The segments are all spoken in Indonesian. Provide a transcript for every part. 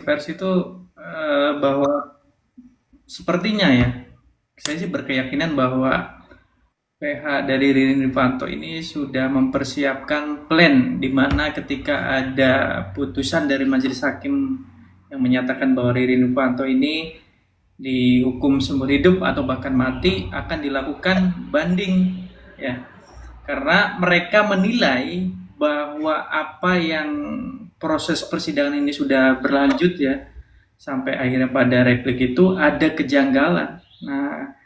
pers itu bahwa sepertinya ya, saya sih berkeyakinan bahwa PH dari Ririn Rifanto ini sudah mempersiapkan plan di mana ketika ada putusan dari majelis hakim yang menyatakan bahwa Ririn Rifanto ini dihukum seumur hidup atau bahkan mati akan dilakukan banding ya, karena mereka menilai bahwa apa yang proses persidangan ini sudah berlanjut ya sampai akhirnya pada replik itu ada kejanggalan. Nah,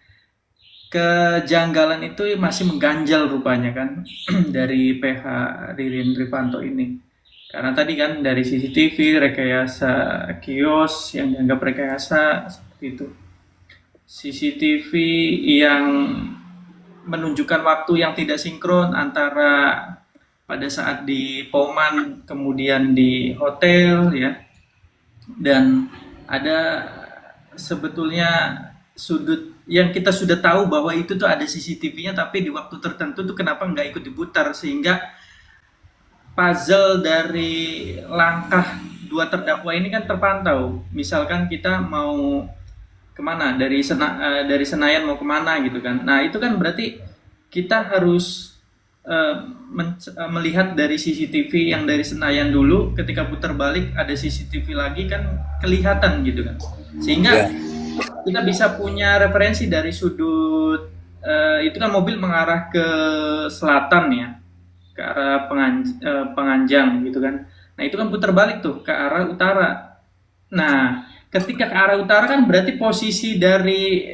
kejanggalan itu masih mengganjal rupanya kan dari PH Ririn Rifanto ini. Karena tadi kan dari CCTV, rekayasa kios yang dianggap rekayasa seperti itu. CCTV yang menunjukkan waktu yang tidak sinkron antara pada saat di Poman kemudian di hotel ya, dan ada sebetulnya sudut yang kita sudah tahu bahwa itu tuh ada CCTV-nya tapi di waktu tertentu tuh kenapa nggak ikut diputar sehingga puzzle dari langkah dua terdakwa ini kan terpantau. Misalkan kita mau kemana dari Senayan mau kemana gitu kan. Nah itu kan berarti kita harus melihat dari CCTV yang dari Senayan dulu, ketika putar balik ada CCTV lagi kan kelihatan gitu kan, sehingga Ya, kita bisa punya referensi dari sudut itu kan mobil mengarah ke selatan ya, ke arah Penganjang gitu kan. Nah itu kan putar balik tuh ke arah utara. Nah ketika ke arah utara kan berarti posisi dari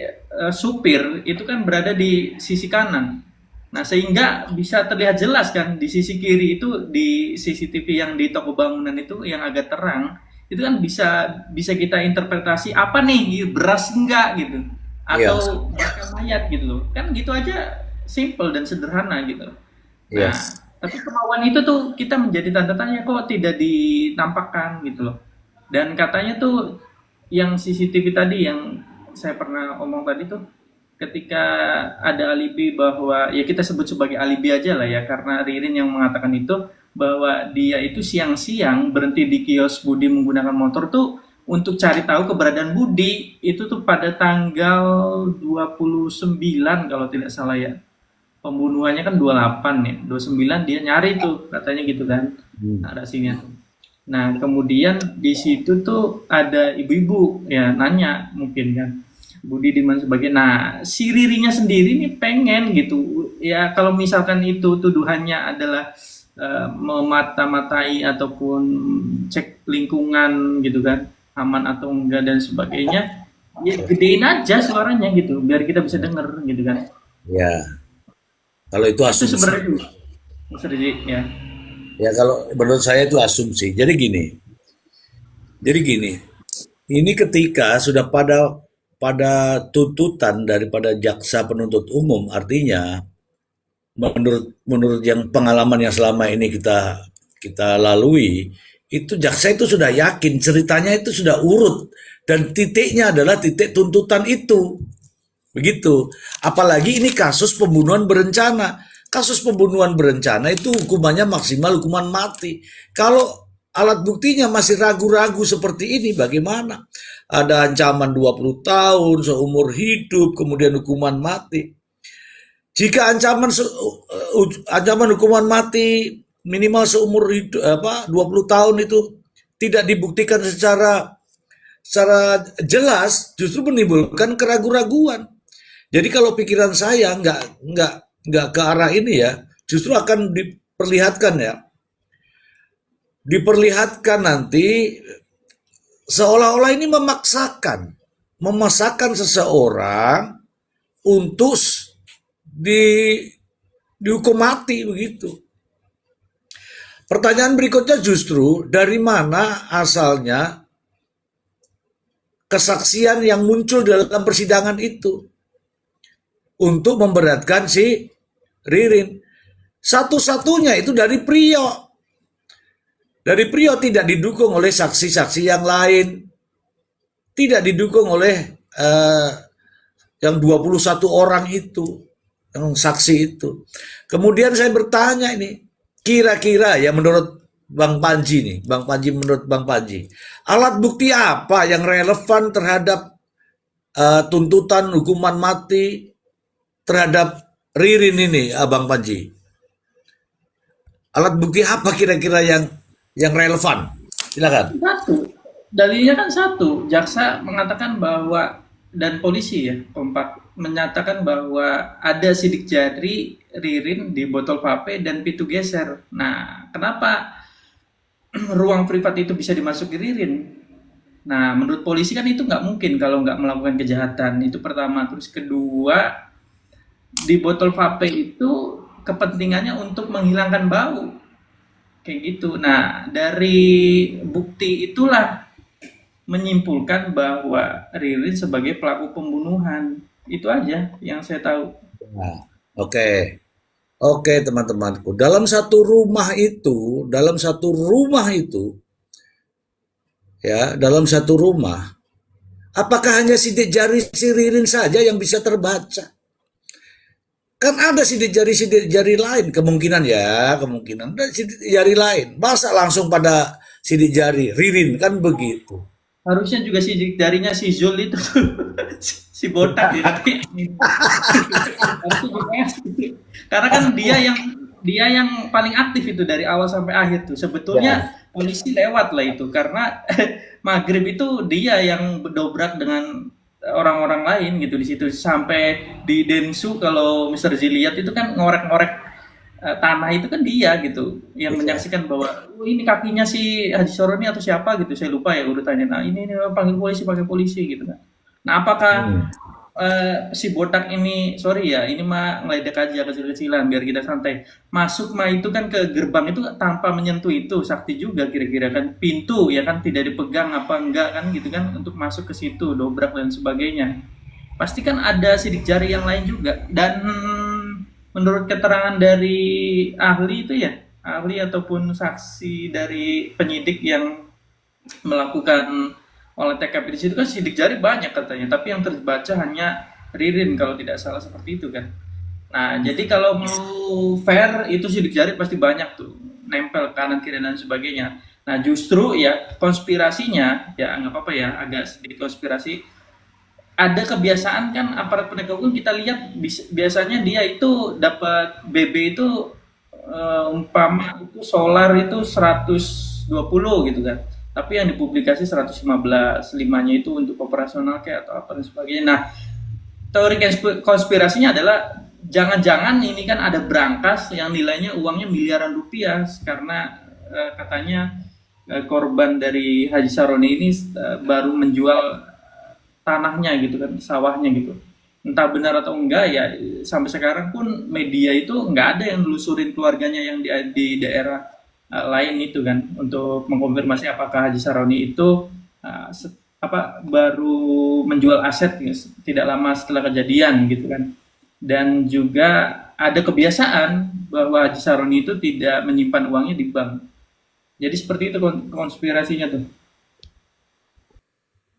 supir itu kan berada di sisi kanan. Nah sehingga bisa terlihat jelas kan di sisi kiri itu, di CCTV yang di toko bangunan itu yang agak terang itu kan bisa bisa kita interpretasi apa nih, beras enggak gitu iya, atau bahkan mayat gitu loh, kan gitu aja, simple dan sederhana gitu. iya. Nah tapi kemauan itu tuh kita menjadi tanda tanya kok tidak dinampakkan gitu loh. Dan katanya tuh yang CCTV tadi yang saya pernah omong tadi tuh, ketika ada alibi bahwa ya kita sebut sebagai alibi aja lah ya, karena Ririn yang mengatakan itu bahwa dia itu siang-siang berhenti di kios Budi menggunakan motor tuh untuk cari tahu keberadaan Budi itu tuh pada tanggal 29 kalau tidak salah ya. Pembunuhannya kan 28 ya, 29 dia nyari tuh katanya gitu kan Hmm. narasinya. Nah, kemudian di situ tuh ada ibu-ibu ya nanya mungkin kan, Budi di mana sebagai. Nah, si Ririnya sendiri nih pengen gitu. Ya kalau misalkan itu tuduhannya adalah memata-matai ataupun cek lingkungan gitu kan, aman atau enggak dan sebagainya, ya gedein aja suaranya gitu biar kita bisa denger gitu kan. Ya, kalau itu Itu asumsi. sebenarnya Mas Rizky ya. Ya, kalau menurut saya itu asumsi. Jadi gini, ini ketika sudah pada tuntutan daripada jaksa penuntut umum, artinya menurut menurut yang pengalaman yang selama ini kita kita lalui, itu jaksa itu sudah yakin ceritanya itu sudah urut dan titiknya adalah titik tuntutan itu. Begitu. Apalagi ini kasus pembunuhan berencana. Kasus pembunuhan berencana itu hukumannya maksimal hukuman mati. Kalau alat buktinya masih ragu-ragu seperti ini, bagaimana? Ada ancaman 20 tahun, seumur hidup, kemudian hukuman mati. Jika ancaman hukuman mati minimal seumur hidup 20 tahun itu tidak dibuktikan secara jelas, justru menimbulkan keraguan-raguan. Jadi kalau pikiran saya nggak ke arah ini ya, justru akan diperlihatkan nanti seolah-olah ini memaksakan seseorang untuk di dihukum mati begitu. Pertanyaan berikutnya justru dari mana asalnya kesaksian yang muncul dalam persidangan itu untuk memberatkan si Ririn. Satu-satunya itu dari Priyo. Dari Priyo tidak didukung oleh saksi-saksi yang lain. Tidak didukung oleh eh, yang 21 orang itu. Yang saksi itu. Kemudian saya bertanya ini. Kira-kira ya menurut Bang Panji nih, Bang Panji, menurut Bang Panji, alat bukti apa yang relevan terhadap tuntutan hukuman mati terhadap Ririn ini, Bang Panji? Alat bukti apa kira-kira yang relevan? Silakan. Satu, dalilnya kan satu. Jaksa mengatakan bahwa dan polisi ya kompak menyatakan bahwa ada sidik jari Ririn di botol vape dan pintu geser. Nah, kenapa ruang privat itu bisa dimasuki Ririn? Nah, menurut polisi kan itu nggak mungkin kalau nggak melakukan kejahatan. Itu pertama. Terus kedua, di botol vape itu kepentingannya untuk menghilangkan bau. Kayak gitu. Nah, dari bukti itulah menyimpulkan bahwa Ririn sebagai pelaku pembunuhan. Itu aja yang saya tahu. Nah, oke. Oke, teman-temanku. Dalam satu rumah itu, ya, dalam satu rumah, apakah hanya sidik jari si Ririn saja yang bisa terbaca? Kan ada sidik jari lain, kemungkinan ada sidik jari lain. Masa langsung pada sidik jari Ririn, kan begitu. Harusnya juga sidik jarinya si Zul itu si botak ya. Harusnya juga karena kan dia yang paling aktif itu dari awal sampai akhir tuh. Ya, Sebetulnya polisi lewat lah itu karena maghrib itu dia yang berdobrak dengan orang-orang lain gitu di situ sampai di Densu kalau Mister Z lihat itu kan ngorek-ngorek tanah itu kan dia gitu yang iya. menyaksikan bahwa "Oh, ini kakinya si Haji Soroni atau siapa gitu saya lupa ya urutannya. Nah ini panggil polisi gitu kan. Nah apakah Hmm. si botak ini sorry ya ini mah ngeledek aja kecil-kecilan biar kita santai masuk mah itu kan ke gerbang itu tanpa menyentuh itu sakti juga kira-kira kan pintu ya kan tidak dipegang apa enggak kan gitu kan untuk masuk ke situ dobrak dan sebagainya pasti kan ada sidik jari yang lain juga dan menurut keterangan dari ahli itu ya ahli ataupun saksi dari penyidik yang melakukan olah TKP di situ kan sidik jari banyak katanya, tapi yang terbaca hanya Ririn kalau tidak salah seperti itu kan. Nah, jadi kalau mau fair itu sidik jari pasti banyak tuh, nempel kanan kiri dan sebagainya. Nah, justru ya konspirasinya ya nggak apa-apa ya agak sedikit konspirasi. Ada kebiasaan kan aparat penegak hukum kita lihat biasanya dia itu dapat BB itu umpama itu solar itu 120 gitu kan. Tapi yang dipublikasi 115, limanya itu untuk operasional kayak atau apa dan sebagainya. Nah, teori konspirasinya adalah jangan-jangan ini kan ada brankas yang nilainya uangnya miliaran rupiah karena katanya korban dari Haji Saroni ini baru menjual tanahnya gitu kan, sawahnya gitu. Entah benar atau enggak ya sampai sekarang pun media itu nggak ada yang nelusurin keluarganya yang di daerah lain itu kan untuk mengkonfirmasi apakah Haji Saroni itu uh, baru menjual aset ya, tidak lama setelah kejadian gitu kan. Dan juga ada kebiasaan bahwa Haji Saroni itu tidak menyimpan uangnya di bank. Jadi seperti itu konspirasinya tuh.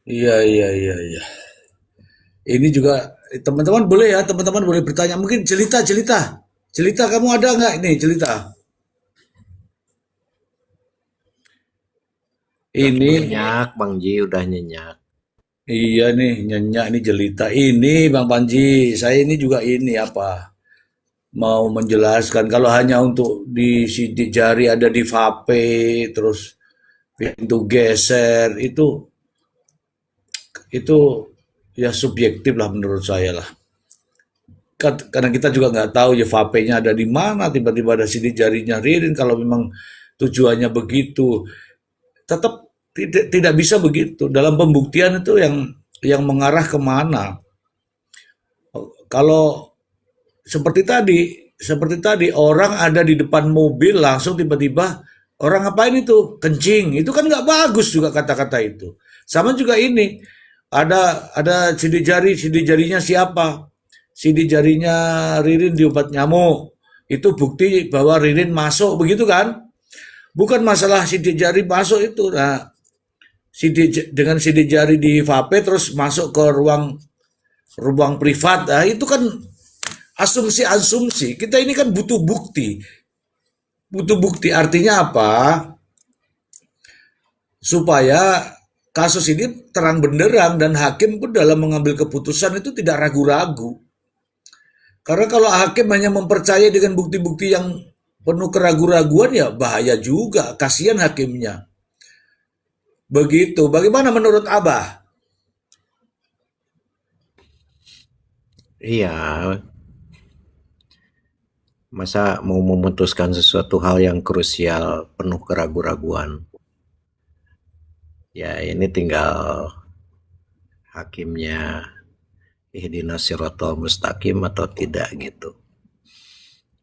Iya, iya, iya, iya. Ini juga teman-teman boleh ya, teman-teman boleh bertanya. Mungkin cerita kamu ada nggak ini cerita? Udah Ini nyenyak, Bang Ji udah nyenyak. iya nih nyenyak ini jelita. Ini Bang Panji, saya ini juga ini apa? Mau menjelaskan kalau hanya untuk di sidik jari ada di vape terus pintu geser itu ya subjektif lah menurut saya lah. Karena kita juga nggak tahu ya vape-nya ada di mana tiba-tiba ada sidik jarinya Ririn kalau memang tujuannya begitu tetap tidak bisa begitu dalam pembuktian itu yang mengarah kemana kalau seperti tadi orang ada di depan mobil langsung tiba-tiba orang ngapain itu kencing itu kan nggak bagus juga kata-kata itu sama juga ini ada sidik jarinya siapa sidik jarinya Ririn di obat nyamuk itu bukti bahwa Ririn masuk begitu kan bukan masalah sidik jari masuk itu nah dengan sidik jari di vape terus masuk ke ruang ruang privat nah, itu kan asumsi-asumsi kita ini kan butuh bukti artinya apa supaya kasus ini terang benderang dan hakim pun dalam mengambil keputusan itu tidak ragu-ragu. Karena kalau hakim hanya mempercayai dengan bukti-bukti yang penuh keraguan-raguan ya bahaya juga, kasihan hakimnya. Begitu. Bagaimana menurut Abah? Iya, masa mau memutuskan sesuatu hal yang krusial penuh keraguan-raguan. Ya ini tinggal hakimnya ihdinas siratal mustaqim atau tidak gitu.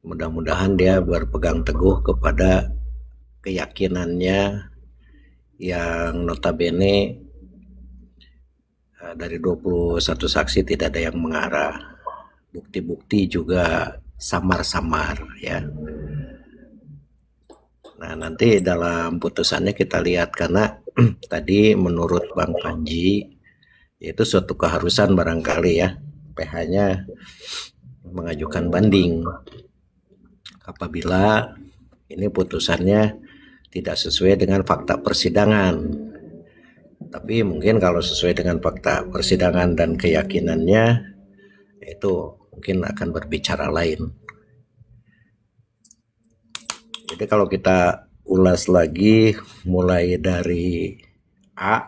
Mudah-mudahan dia berpegang teguh kepada keyakinannya yang notabene dari 21 saksi tidak ada yang mengarah. Bukti-bukti juga samar-samar ya. Nah, nanti dalam putusannya kita lihat karena tadi menurut Bang Panji itu suatu keharusan barangkali ya PH-nya mengajukan banding apabila ini putusannya tidak sesuai dengan fakta persidangan. Tapi mungkin kalau sesuai dengan fakta persidangan dan keyakinannya itu mungkin akan berbicara lain. Jadi kalau kita ulas lagi mulai dari A,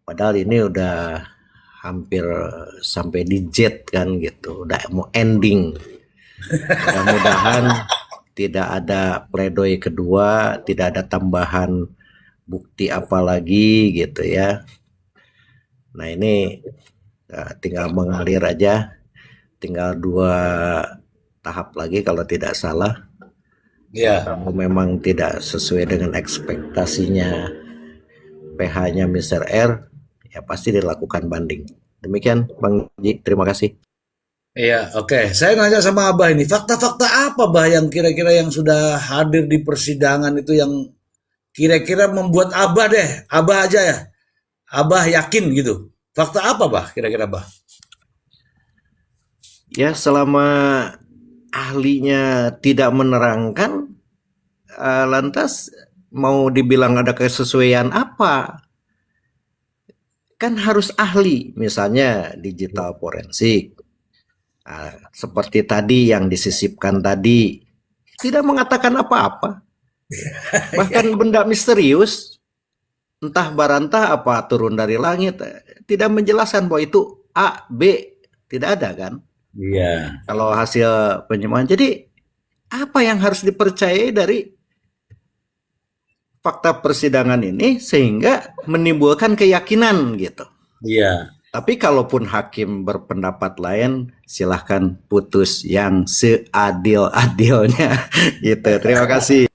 padahal ini udah hampir sampai di Z kan gitu, udah mau ending. Mudah-mudahan tidak ada pledoi kedua, tidak ada tambahan bukti apa lagi gitu ya. Nah ini tinggal mengalir aja, tinggal 2 tahap lagi kalau tidak salah. Ya, Kalau memang tidak sesuai dengan ekspektasinya PH-nya Mr. R, ya pasti dilakukan banding. Demikian Bang Ji, terima kasih. iya, oke. Saya nanya sama Abah ini, fakta-fakta apa Bah yang kira-kira yang sudah hadir di persidangan itu yang kira-kira membuat Abah aja ya, Abah yakin gitu. Fakta apa Bah kira-kira Bah? Ya selama ahlinya tidak menerangkan, lantas mau dibilang ada kesesuaian apa? Kan harus ahli, misalnya digital forensik. Seperti tadi yang disisipkan tadi, tidak mengatakan apa-apa. Bahkan benda misterius, entah barantah apa turun dari langit, tidak menjelaskan bahwa itu A, B, tidak ada kan? Iya, Kalau hasil penyembuhan. Jadi apa yang harus dipercayai dari fakta persidangan ini sehingga menimbulkan keyakinan gitu. iya. Tapi kalaupun hakim berpendapat lain, silahkan putus yang seadil-adilnya gitu. Terima kasih.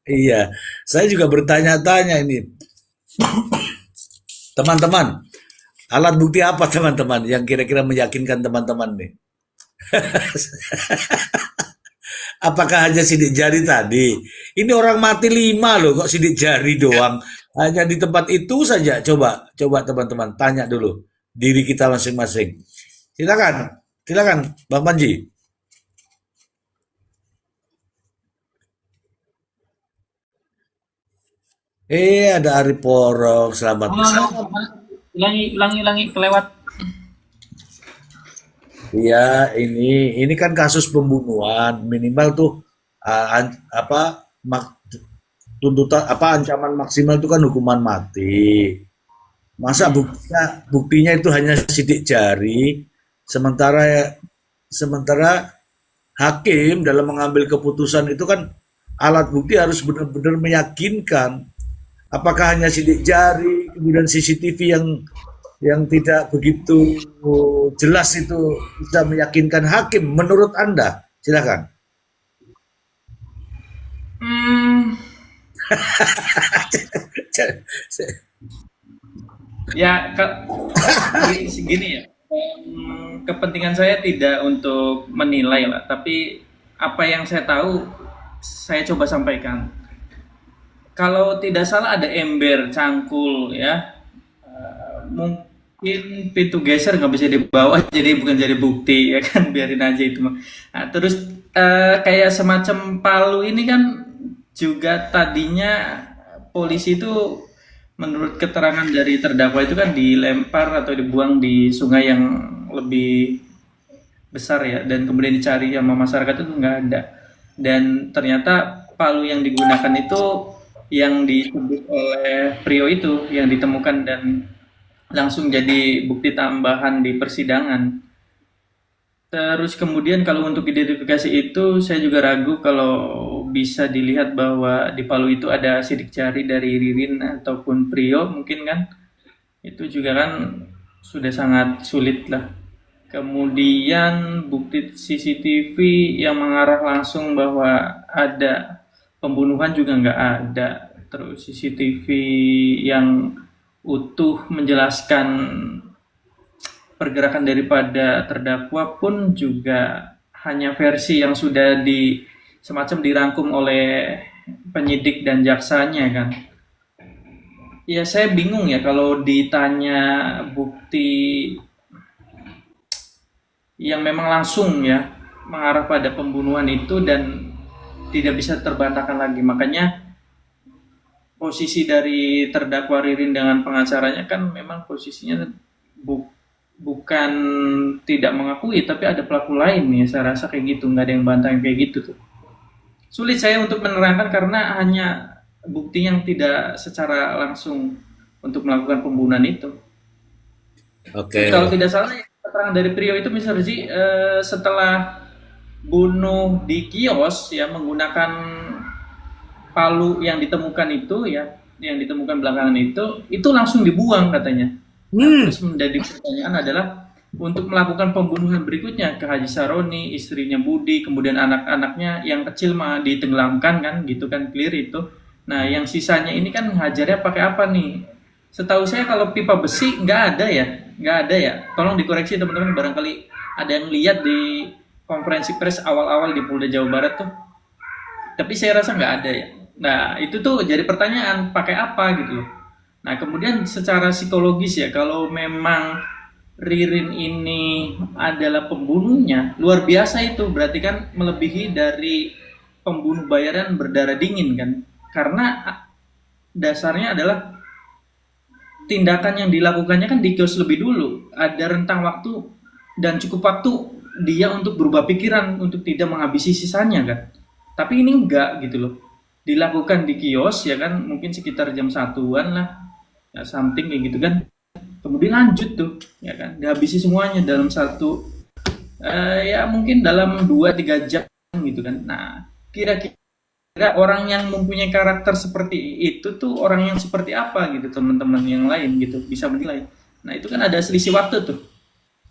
Iya, saya juga bertanya-tanya ini, teman-teman, alat bukti apa teman-teman yang kira-kira meyakinkan teman-teman nih? Apakah hanya sidik jari tadi? Ini orang mati 5 loh, kok sidik jari doang? Hanya di tempat itu saja. Coba teman-teman tanya dulu diri kita masing-masing. Silakan, silakan, Bang Panji. Ada Ari Porong, selamat. Ulangi kelewat. Iya, ini kan kasus pembunuhan, minimal tuh tuntutan ancaman maksimal itu kan hukuman mati. Masa buktinya itu hanya sidik jari, sementara sementara hakim dalam mengambil keputusan itu kan alat bukti harus benar-benar meyakinkan. Apakah hanya sidik jari, kemudian CCTV yang tidak begitu jelas itu bisa meyakinkan hakim menurut Anda? Silakan. Hmm, ya segini ya. Kepentingan saya tidak untuk menilai lah, tapi apa yang saya tahu saya coba sampaikan. Kalau tidak salah ada ember cangkul ya. Mungkin pintu geser nggak bisa dibawa jadi bukan jadi bukti ya kan, biarin aja itu mah. Nah, terus kayak semacam palu ini kan juga tadinya polisi itu menurut keterangan dari terdakwa itu kan dilempar atau dibuang di sungai yang lebih besar ya, dan kemudian dicari sama masyarakat itu nggak ada, dan ternyata palu yang digunakan itu yang disebut oleh Prio itu yang ditemukan dan langsung jadi bukti tambahan di persidangan. Terus kemudian kalau untuk identifikasi itu saya juga ragu kalau bisa dilihat bahwa di palu itu ada sidik jari dari Ririn ataupun Prio mungkin kan. Itu juga kan sudah sangat sulit lah. Kemudian bukti CCTV yang mengarah langsung bahwa ada pembunuhan juga nggak ada. Terus CCTV yang utuh menjelaskan pergerakan daripada terdakwa pun juga hanya versi yang sudah semacam dirangkum oleh penyidik dan jaksanya kan. Ya saya bingung ya kalau ditanya bukti yang memang langsung ya mengarah pada pembunuhan itu dan tidak bisa terbantahkan lagi. Makanya posisi dari terdakwa Ririn dengan pengacaranya kan memang posisinya bukan tidak mengakui, tapi ada pelaku lain ya, saya rasa kayak gitu, nggak ada yang bantah kayak gitu tuh. Sulit saya untuk menerangkan karena hanya bukti yang tidak secara langsung untuk melakukan pembunuhan itu. Oke. Kalau tidak salah keterangan dari Prio itu Mr. Z setelah bunuh di kios ya menggunakan palu yang ditemukan itu ya, yang ditemukan belakangan itu langsung dibuang katanya. Terus menjadi pertanyaan adalah untuk melakukan pembunuhan berikutnya ke Haji Saroni, istrinya Budi, kemudian anak-anaknya yang kecil mah ditenggelamkan kan, gitu kan, clear itu. Nah, yang sisanya ini kan ngajarnya pakai apa nih? Setahu saya kalau pipa besi nggak ada ya. Tolong dikoreksi teman-teman, barangkali ada yang lihat di konferensi pers awal-awal di Polda Jawa Barat tuh. Tapi saya rasa nggak ada ya. Nah, itu tuh jadi pertanyaan, pakai apa gitu loh. Nah, kemudian secara psikologis ya, kalau memang Ririn ini adalah pembunuhnya, luar biasa itu, berarti kan melebihi dari pembunuh bayaran berdarah dingin kan. Karena dasarnya adalah tindakan yang dilakukannya kan di kios lebih dulu. Ada rentang waktu dan cukup waktu dia untuk berubah pikiran, untuk tidak menghabisi sisanya kan. Tapi ini enggak gitu loh. Dilakukan di kios ya kan, mungkin sekitar jam 1-an lah. Ya, something kayak gitu kan, kemudian lanjut tuh ya kan, dihabisi semuanya dalam ya mungkin dalam 2-3 jam gitu kan. Nah, kira-kira orang yang mempunyai karakter seperti itu tuh orang yang seperti apa gitu, teman-teman yang lain gitu bisa menilai. Nah, itu kan ada selisih waktu tuh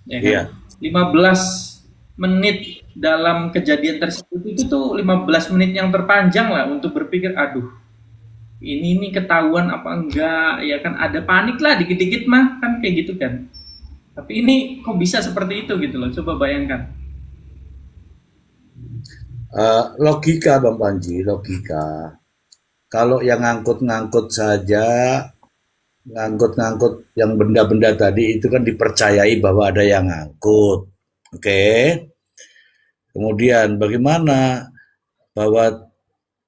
ya kan. 15 menit dalam kejadian tersebut itu tuh 15 menit yang terpanjang lah untuk berpikir, aduh ini ketahuan apa enggak ya kan, ada panik lah dikit-dikit mah kan kayak gitu kan. Tapi ini kok bisa seperti itu gitu loh, coba bayangkan. Logika Bang Panji, logika. Kalau yang ngangkut-ngangkut saja, ngangkut-ngangkut yang benda-benda tadi itu kan dipercayai bahwa ada yang ngangkut. Oke. Kemudian bagaimana bahwa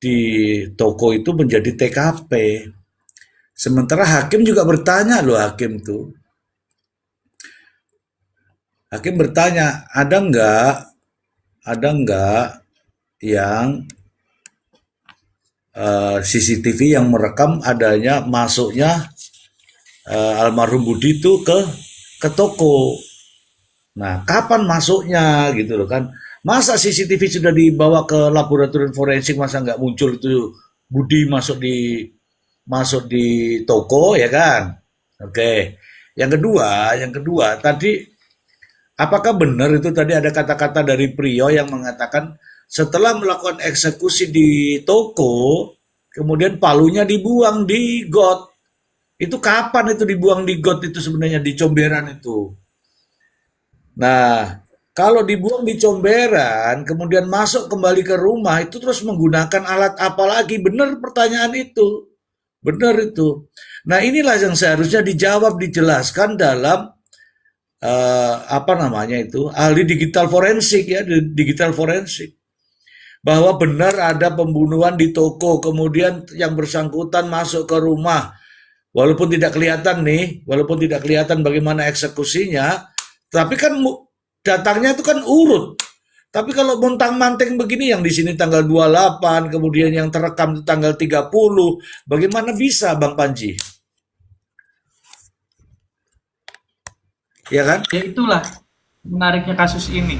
di toko itu menjadi TKP. Sementara hakim juga bertanya loh, hakim tuh. Hakim bertanya, ada nggak yang CCTV yang merekam adanya masuknya almarhum Budi itu ke toko. Nah, kapan masuknya gitu loh kan? Masa CCTV sudah dibawa ke laboratorium forensik, masa nggak muncul itu Budi masuk di toko ya kan? Oke. Yang kedua tadi apakah benar itu tadi ada kata-kata dari Prio yang mengatakan setelah melakukan eksekusi di toko, kemudian palunya dibuang di got. Itu kapan itu dibuang di got itu sebenarnya di Comberan itu? Nah, kalau dibuang di Comberan, kemudian masuk kembali ke rumah, itu terus menggunakan alat apa lagi? Benar pertanyaan itu. Benar itu. Nah, inilah yang seharusnya dijawab, dijelaskan dalam ahli digital forensik ya, digital forensik. bahwa benar ada pembunuhan di toko, kemudian yang bersangkutan masuk ke rumah, walaupun tidak kelihatan nih, walaupun tidak kelihatan bagaimana eksekusinya, tapi kan datangnya itu kan urut. Tapi kalau montang-manting begini, yang di sini tanggal 28, kemudian yang terekam itu tanggal 30, bagaimana bisa Bang Panji? Ya kan? Ya itulah menariknya kasus ini.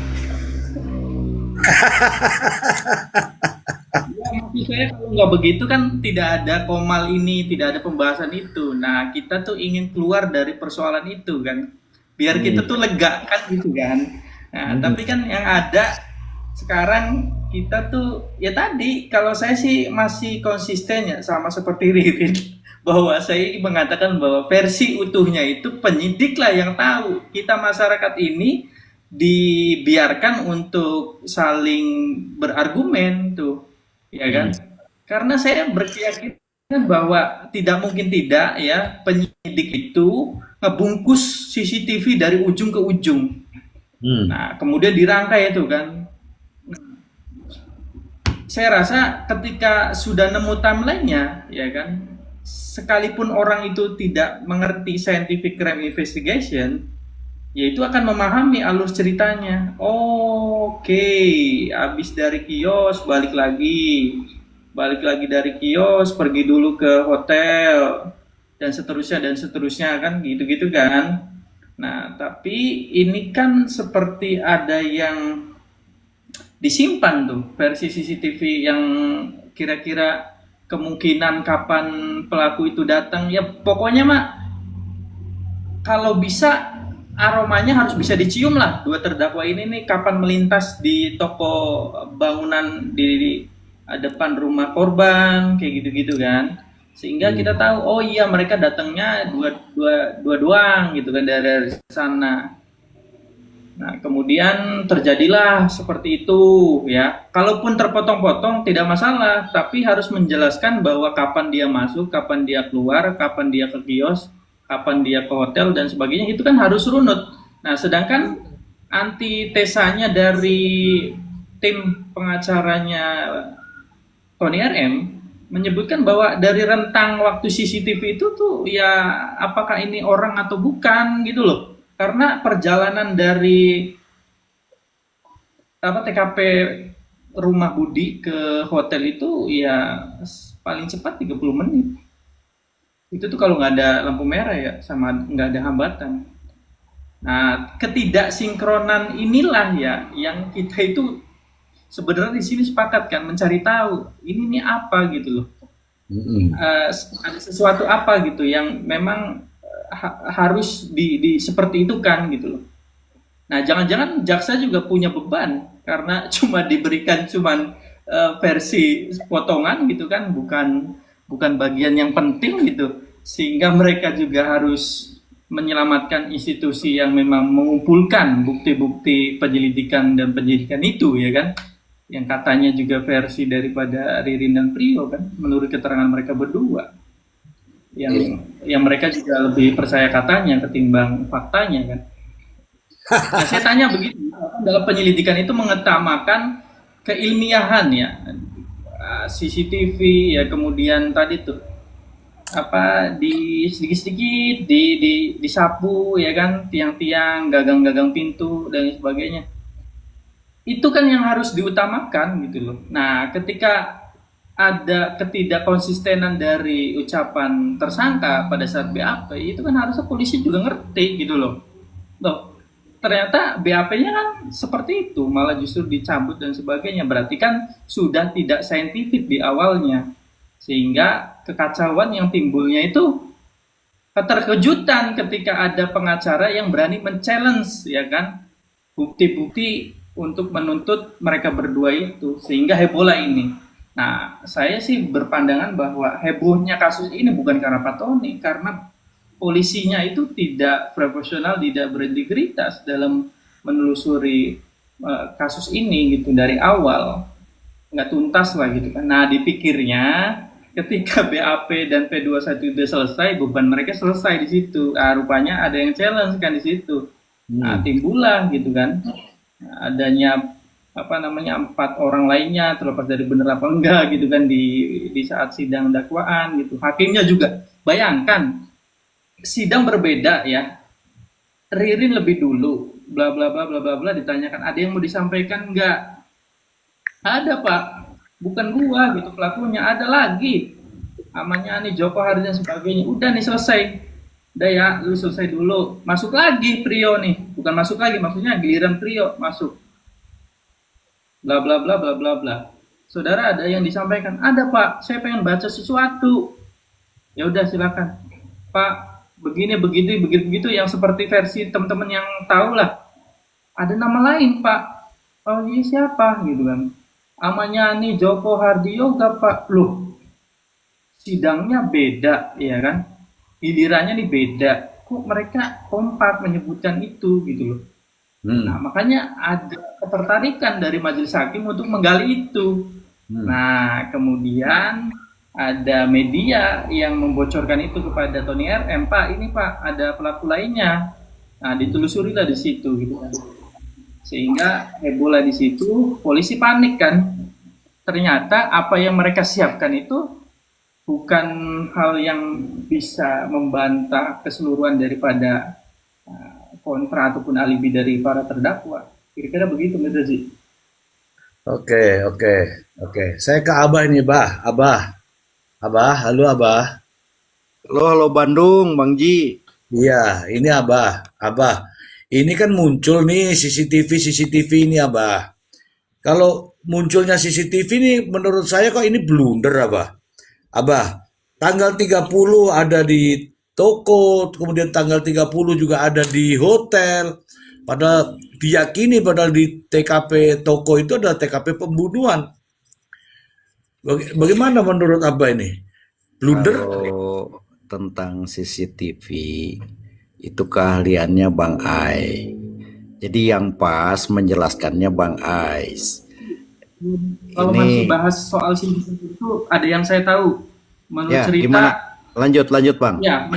Ya, maksud saya kalau nggak begitu kan tidak ada Komal ini, tidak ada pembahasan itu. Nah, kita tuh ingin keluar dari persoalan itu kan, biar kita tuh lega kan gitu kan. Nah, tapi kan yang ada sekarang kita tuh ya tadi, kalau saya sih masih konsisten ya sama seperti Ririn, bahwa saya mengatakan bahwa versi utuhnya itu penyidik lah yang tahu. Kita masyarakat ini dibiarkan untuk saling berargumen tuh, ya kan? Karena saya berkeyakinan bahwa tidak mungkin tidak ya penyidik itu ngebungkus CCTV dari ujung ke ujung. Nah, kemudian dirangkai itu kan. Saya rasa ketika sudah nemu timeline-nya, ya kan, sekalipun orang itu tidak mengerti scientific crime investigation, ya itu akan memahami alur ceritanya. Oke, habis dari kios balik lagi dari kios, pergi dulu ke hotel, dan seterusnya kan, gitu-gitu kan. Nah, tapi ini kan seperti ada yang disimpan tuh versi CCTV yang kira-kira kemungkinan kapan pelaku itu datang. Ya pokoknya mak, kalau bisa aromanya harus bisa dicium lah, dua terdakwa ini nih kapan melintas di toko bangunan di depan rumah korban, kayak gitu-gitu kan, sehingga kita tahu oh iya mereka datangnya dua doang gitu kan dari sana. Nah, kemudian terjadilah seperti itu ya. Kalaupun terpotong-potong tidak masalah, tapi harus menjelaskan bahwa kapan dia masuk, kapan dia keluar, kapan dia ke kios, kapan dia ke hotel dan sebagainya, itu kan harus runut. Nah, sedangkan antitesanya dari tim pengacaranya Tony RM menyebutkan bahwa dari rentang waktu CCTV itu tuh ya apakah ini orang atau bukan gitu loh. Karena perjalanan dari TKP rumah Budi ke hotel itu ya paling cepat 30 menit. Itu tuh kalau nggak ada lampu merah ya, sama nggak ada hambatan. Nah, ketidaksinkronan inilah ya yang kita itu sebenarnya di sini sepakat kan mencari tahu ini nih apa gitu loh. Ada sesuatu apa gitu yang memang harus di seperti itu kan gitu loh. Nah, jangan-jangan jaksa juga punya beban karena cuma diberikan versi potongan gitu kan, bukan bagian yang penting gitu, sehingga mereka juga harus menyelamatkan institusi yang memang mengumpulkan bukti-bukti penyelidikan dan penyidikan itu ya kan, yang katanya juga versi daripada Ririn dan Prio kan, menurut keterangan mereka berdua. Yang mereka juga lebih percaya katanya ketimbang faktanya kan. Nah, saya tanya begitu, dalam penyelidikan itu mengutamakan keilmiahan ya, CCTV ya, kemudian tadi tuh apa di sedikit-sedikit disapu ya kan, tiang-tiang, gagang-gagang pintu dan sebagainya. Itu kan yang harus diutamakan gitu loh. Nah, ketika ada ketidakkonsistenan dari ucapan tersangka pada saat BAP, itu kan harusnya polisi juga ngerti gitu loh. Ternyata BAP-nya kan seperti itu, malah justru dicabut dan sebagainya. Berarti kan sudah tidak saintifik di awalnya, sehingga kekacauan yang timbulnya itu keterkejutan ketika ada pengacara yang berani men-challenge ya kan bukti-bukti untuk menuntut mereka berdua itu, sehingga hebohlah ini. Nah, saya sih berpandangan bahwa hebohnya kasus ini bukan karena Pak Tony, karena polisinya itu tidak profesional, tidak berintegritas dalam menelusuri kasus ini gitu dari awal, nggak tuntas lah gitu kan. Nah, dipikirnya ketika BAP dan P21 udah selesai, beban mereka selesai di situ. Rupanya ada yang challenge kan di situ. Nah, timbullah gitu kan adanya apa namanya 4 orang lainnya, terlepas dari benar apa enggak gitu kan, di saat sidang dakwaan gitu. Hakimnya juga bayangkan, sidang berbeda ya, Ririn lebih dulu, bla bla bla bla bla bla, ditanyakan ada yang mau disampaikan enggak, ada pak, bukan gua gitu pelakunya, ada lagi namanya nih Joko Hari dan sebagainya. Udah nih selesai, udah ya lu selesai dulu, masuk lagi Prio nih, bukan masuk lagi, maksudnya giliran Prio masuk, bla bla bla bla bla bla. Saudara ada yang disampaikan, ada pak, saya pengen baca sesuatu. Ya udah silakan pak, begini begitu begitu begitu, yang seperti versi teman-teman yang tahu lah. Ada nama lain pak, oh iya siapa gitu kan, namanya nih Joko Hardioga pak. Loh, sidangnya beda ya kan, gilirannya nih beda, kok mereka kompak menyebutkan itu gitu loh. Nah Hmm. makanya ada ketertarikan dari majelis hakim untuk menggali itu. Hmm. Nah kemudian ada media yang membocorkan itu kepada Tony RM, Pak ini Pak ada pelaku lainnya. Nah ditelusuri lah di situ gitu kan, sehingga heboh di situ, polisi panik kan. Ternyata apa yang mereka siapkan itu bukan hal yang bisa membantah keseluruhan daripada kontra ataupun alibi dari para terdakwa. Kira-kira begitu, Mas Zazi. Oke, oke, oke. Saya ke Abah ini, Bah. Abah, Abah, halo Abah. Halo, halo Bandung, Bang Ji. Iya, ini Abah. Abah, ini kan muncul nih CCTV ini Abah. Kalau munculnya CCTV ini menurut saya kok ini blunder Abah. Abah, tanggal 30 ada di toko, kemudian tanggal 30 juga ada di hotel. Padahal diyakini padahal di TKP toko itu adalah TKP pembunuhan. Bagaimana menurut Abah ini? Blunder? Kalau tentang CCTV itu keahliannya Bang Ai. Jadi yang pas menjelaskannya Bang Ais. Kalau masih Ini bahas soal CCTV itu, ada yang saya tahu. Menurut ya gimana? cerita, Lanjut lanjut Bang. ya,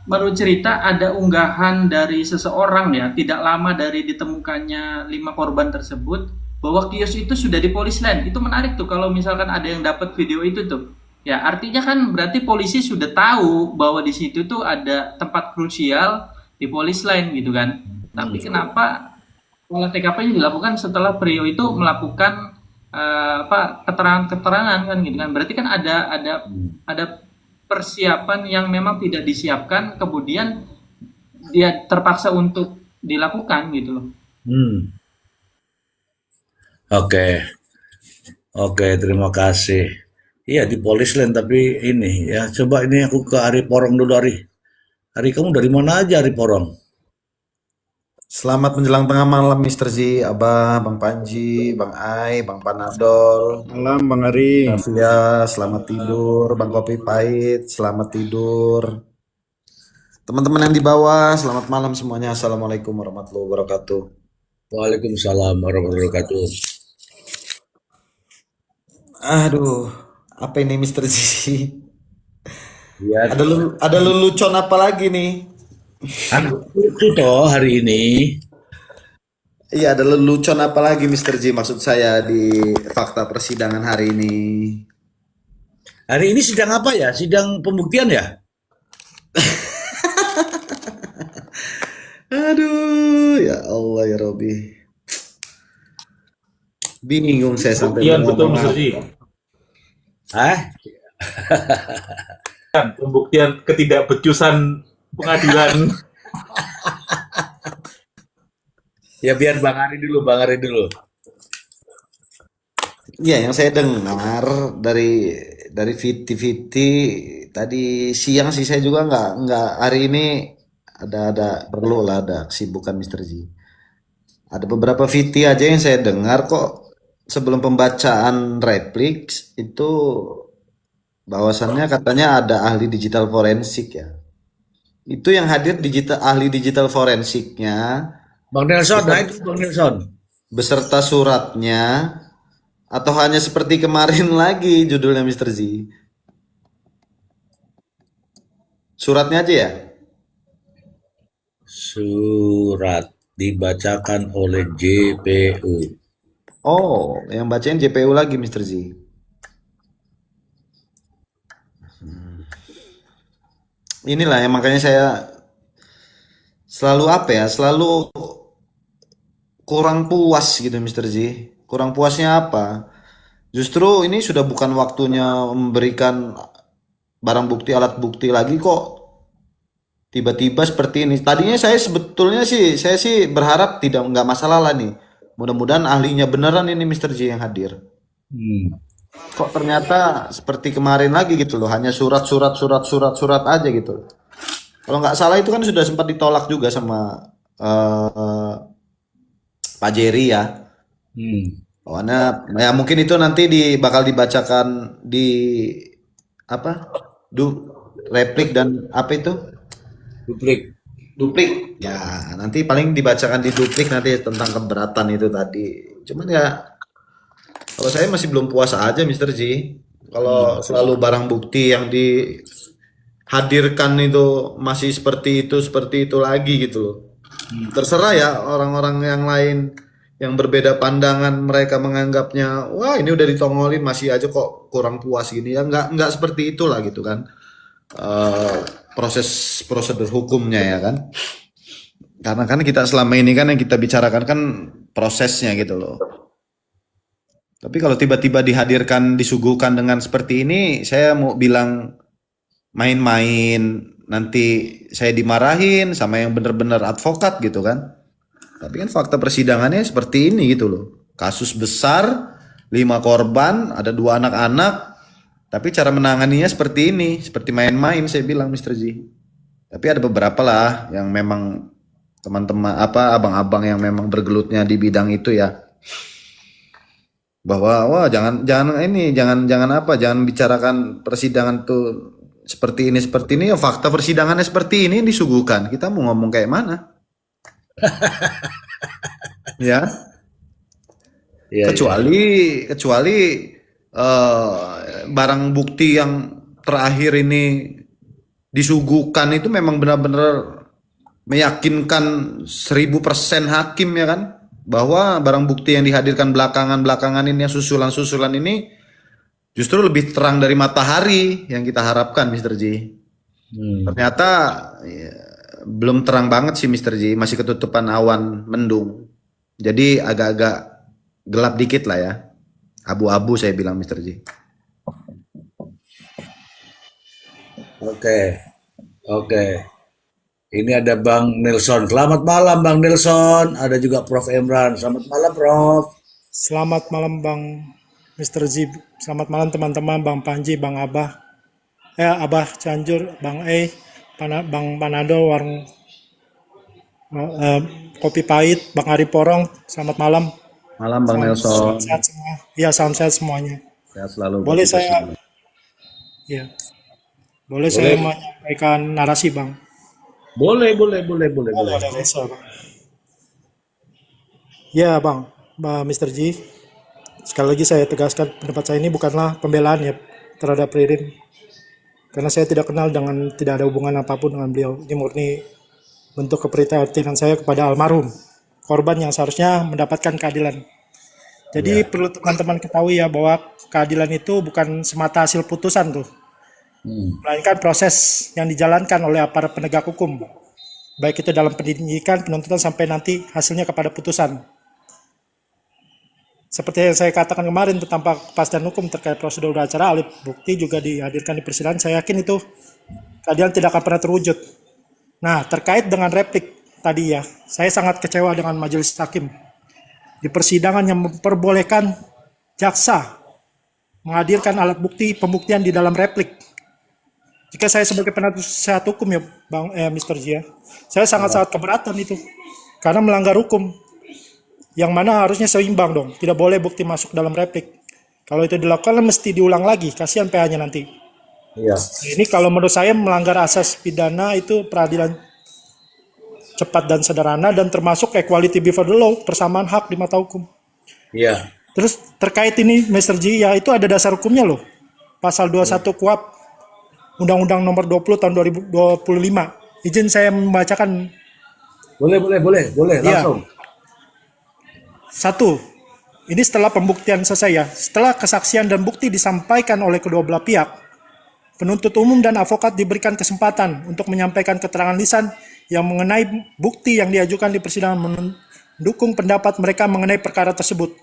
menurut cerita ada unggahan dari seseorang ya, tidak lama dari ditemukannya 5 korban tersebut, bahwa kios itu sudah di polis lain. Itu menarik tuh kalau misalkan ada yang dapat video itu tuh. Ya, artinya kan berarti polisi sudah tahu bahwa di situ tuh ada tempat krusial di polis lain gitu kan. Tapi kenapa olah TKP-nya dilakukan setelah Prio itu melakukan apa keterangan-keterangan kan gitu kan. Berarti kan ada persiapan yang memang tidak disiapkan, kemudian dia terpaksa untuk dilakukan gitu loh. Hmm. Oke, oke, terima kasih. Iya di polis lain tapi ini ya coba ini aku ke Ari Porong dulu Ari. Ari kamu dari mana aja Ari Porong? Selamat menjelang tengah malam Mister Z, Abah, Bang Panji, Bang Ai, Bang Panadol, Malam Bang Ari. Rafia, selamat tidur, Bang Kopi Pahit, selamat tidur. Teman-teman yang di bawah, selamat malam semuanya. Assalamualaikum warahmatullahi wabarakatuh. Waalaikumsalam warahmatullahi wabarakatuh. Aduh, apa ini Mister Z? Ya, Ada lelucon apa lagi nih? kan itu toh hari ini. Iya, ada lelucon apa lagi Mister Z maksud saya di fakta persidangan hari ini. Hari ini sidang apa ya? Sidang pembuktian ya? Aduh, ya Allah ya Robi. Bingung saya sampai Pembuktian mau betul ngomong Mr. apa. Z. Hah? Pembuktian ketidakbecusan pengadilan. Ya biar Bang Ari dulu, Bang Ari dulu. Iya, yang saya dengar dari Viti tadi siang sih saya juga nggak hari ini ada perlu lah ada kesibukan Mister Z. Ada beberapa Viti aja yang saya dengar kok sebelum pembacaan replik itu bahwasannya katanya ada ahli digital forensik ya. Itu yang hadir ahli digital forensiknya Bang Nelson, beser- naik dulu Bang Nelson. beserta suratnya atau hanya seperti kemarin lagi judulnya Mister Z. Suratnya aja ya. Surat dibacakan oleh JPU. Oh, yang bacain JPU lagi Mr. Z. Inilah yang makanya saya selalu apa ya, selalu kurang puas gitu Mr. Z. Kurang puasnya apa? Justru ini sudah bukan waktunya memberikan barang bukti, alat bukti lagi kok. Tiba-tiba seperti ini. Tadinya saya sebetulnya sih, saya sih berharap tidak nggak masalah lah nih. Mudah-mudahan ahlinya beneran ini Mr. J yang hadir. Hmm. Kok ternyata seperti kemarin lagi gitu loh, hanya surat aja gitu. Kalau nggak salah itu kan sudah sempat ditolak juga sama Pak Jerry ya. Hmm. Karena ya mungkin itu nanti bakal dibacakan di apa? Replik dan apa itu? Duplik. Duplik. Ya, nanti paling dibacakan di duplik nanti tentang keberatan itu tadi. Cuman ya kalau saya masih belum puas aja Mr. J. Kalau selalu barang bukti yang dihadirkan itu masih seperti itu lagi gitu loh. Terserah ya orang-orang yang lain yang berbeda pandangan, mereka menganggapnya wah ini udah ditongolin masih aja kok kurang puas gini ya, nggak seperti itulah gitu kan. Proses prosedur hukumnya ya kan, karena kan kita selama ini kan yang kita bicarakan kan prosesnya gitu loh. Tapi kalau tiba-tiba dihadirkan disuguhkan dengan seperti ini, saya mau bilang main-main, nanti saya dimarahin sama yang benar-benar advokat gitu kan. Tapi kan fakta persidangannya seperti ini gitu loh, kasus besar, 5 korban, ada 2 anak-anak. Tapi cara menanganinya seperti ini, seperti main-main saya bilang Mr. Z. Tapi ada beberapa lah yang memang teman-teman abang-abang yang memang bergelutnya di bidang itu ya. Bahwa wah jangan bicarakan persidangan tuh seperti ini ya, fakta persidangannya seperti ini disuguhkan. Kita mau ngomong kayak mana? Ya. Ya, Kecuali barang bukti yang terakhir ini disuguhkan itu memang benar-benar meyakinkan 1000% hakim ya kan, bahwa barang bukti yang dihadirkan belakangan ini yang susulan ini justru lebih terang dari matahari yang kita harapkan Mr. J. Ternyata ya, belum terang banget sih Mr. J, masih ketutupan awan mendung, jadi agak-agak gelap dikit lah ya. Abu-abu saya bilang Mr. J. Oke. Ini ada Bang Nelson. Selamat malam Bang Nelson. Ada juga Prof. Emran. Selamat malam Prof. Selamat malam Bang Mr. Z. Selamat malam teman-teman, Bang Panji, Bang Abah. Abah Cianjur, Bang Bang Panado, Warung Kopi Pahit, Bang Ari Porong. Selamat malam. Malam Bang Nelson. Sehat semua. Ya, salam sehat semuanya. Sehat selalu. Boleh saya saya menyampaikan narasi, Bang? Boleh. Bisa, Bang. Ya, Bang, Mr. G. Sekali lagi saya tegaskan pendapat saya ini bukanlah pembelaan ya terhadap Ririn. Karena saya tidak kenal dengan, tidak ada hubungan apapun dengan beliau. Ini murni bentuk keprihatinan saya kepada almarhum korban yang seharusnya mendapatkan keadilan. Jadi perlu teman-teman ketahui ya bahwa keadilan itu bukan semata hasil putusan tuh, melainkan proses yang dijalankan oleh aparat penegak hukum, baik itu dalam penyidikan, penuntutan sampai nanti hasilnya kepada putusan. Seperti yang saya katakan kemarin tentang kepastian hukum terkait prosedur acara, alat bukti juga dihadirkan di persidangan. Saya yakin itu keadilan tidak akan pernah terwujud. Nah, terkait dengan replik tadi ya, saya sangat kecewa dengan majelis hakim di persidangan yang memperbolehkan jaksa menghadirkan alat bukti pembuktian di dalam replik. Jika saya sebagai penasihat hukum ya Bang Mr. J, saya sangat-sangat keberatan itu karena melanggar hukum yang mana harusnya seimbang dong, tidak boleh bukti masuk dalam replik. Kalau itu dilakukan mesti diulang lagi, kasihan PH-nya nanti. Iya. Ini kalau menurut saya melanggar asas pidana itu peradilan cepat dan sederhana dan termasuk equality before the law, persamaan hak di mata hukum. Iya. Terus terkait ini Mr. J, ya itu ada dasar hukumnya loh. Pasal 21 KUHP Undang-Undang Nomor 20 tahun 2025. Izin saya membacakan. Boleh Ya. langsung. 1. Ini setelah pembuktian selesai ya. Setelah kesaksian dan bukti disampaikan oleh kedua belah pihak, penuntut umum dan advokat diberikan kesempatan untuk menyampaikan keterangan lisan yang mengenai bukti yang diajukan di persidangan mendukung pendapat mereka mengenai perkara tersebut.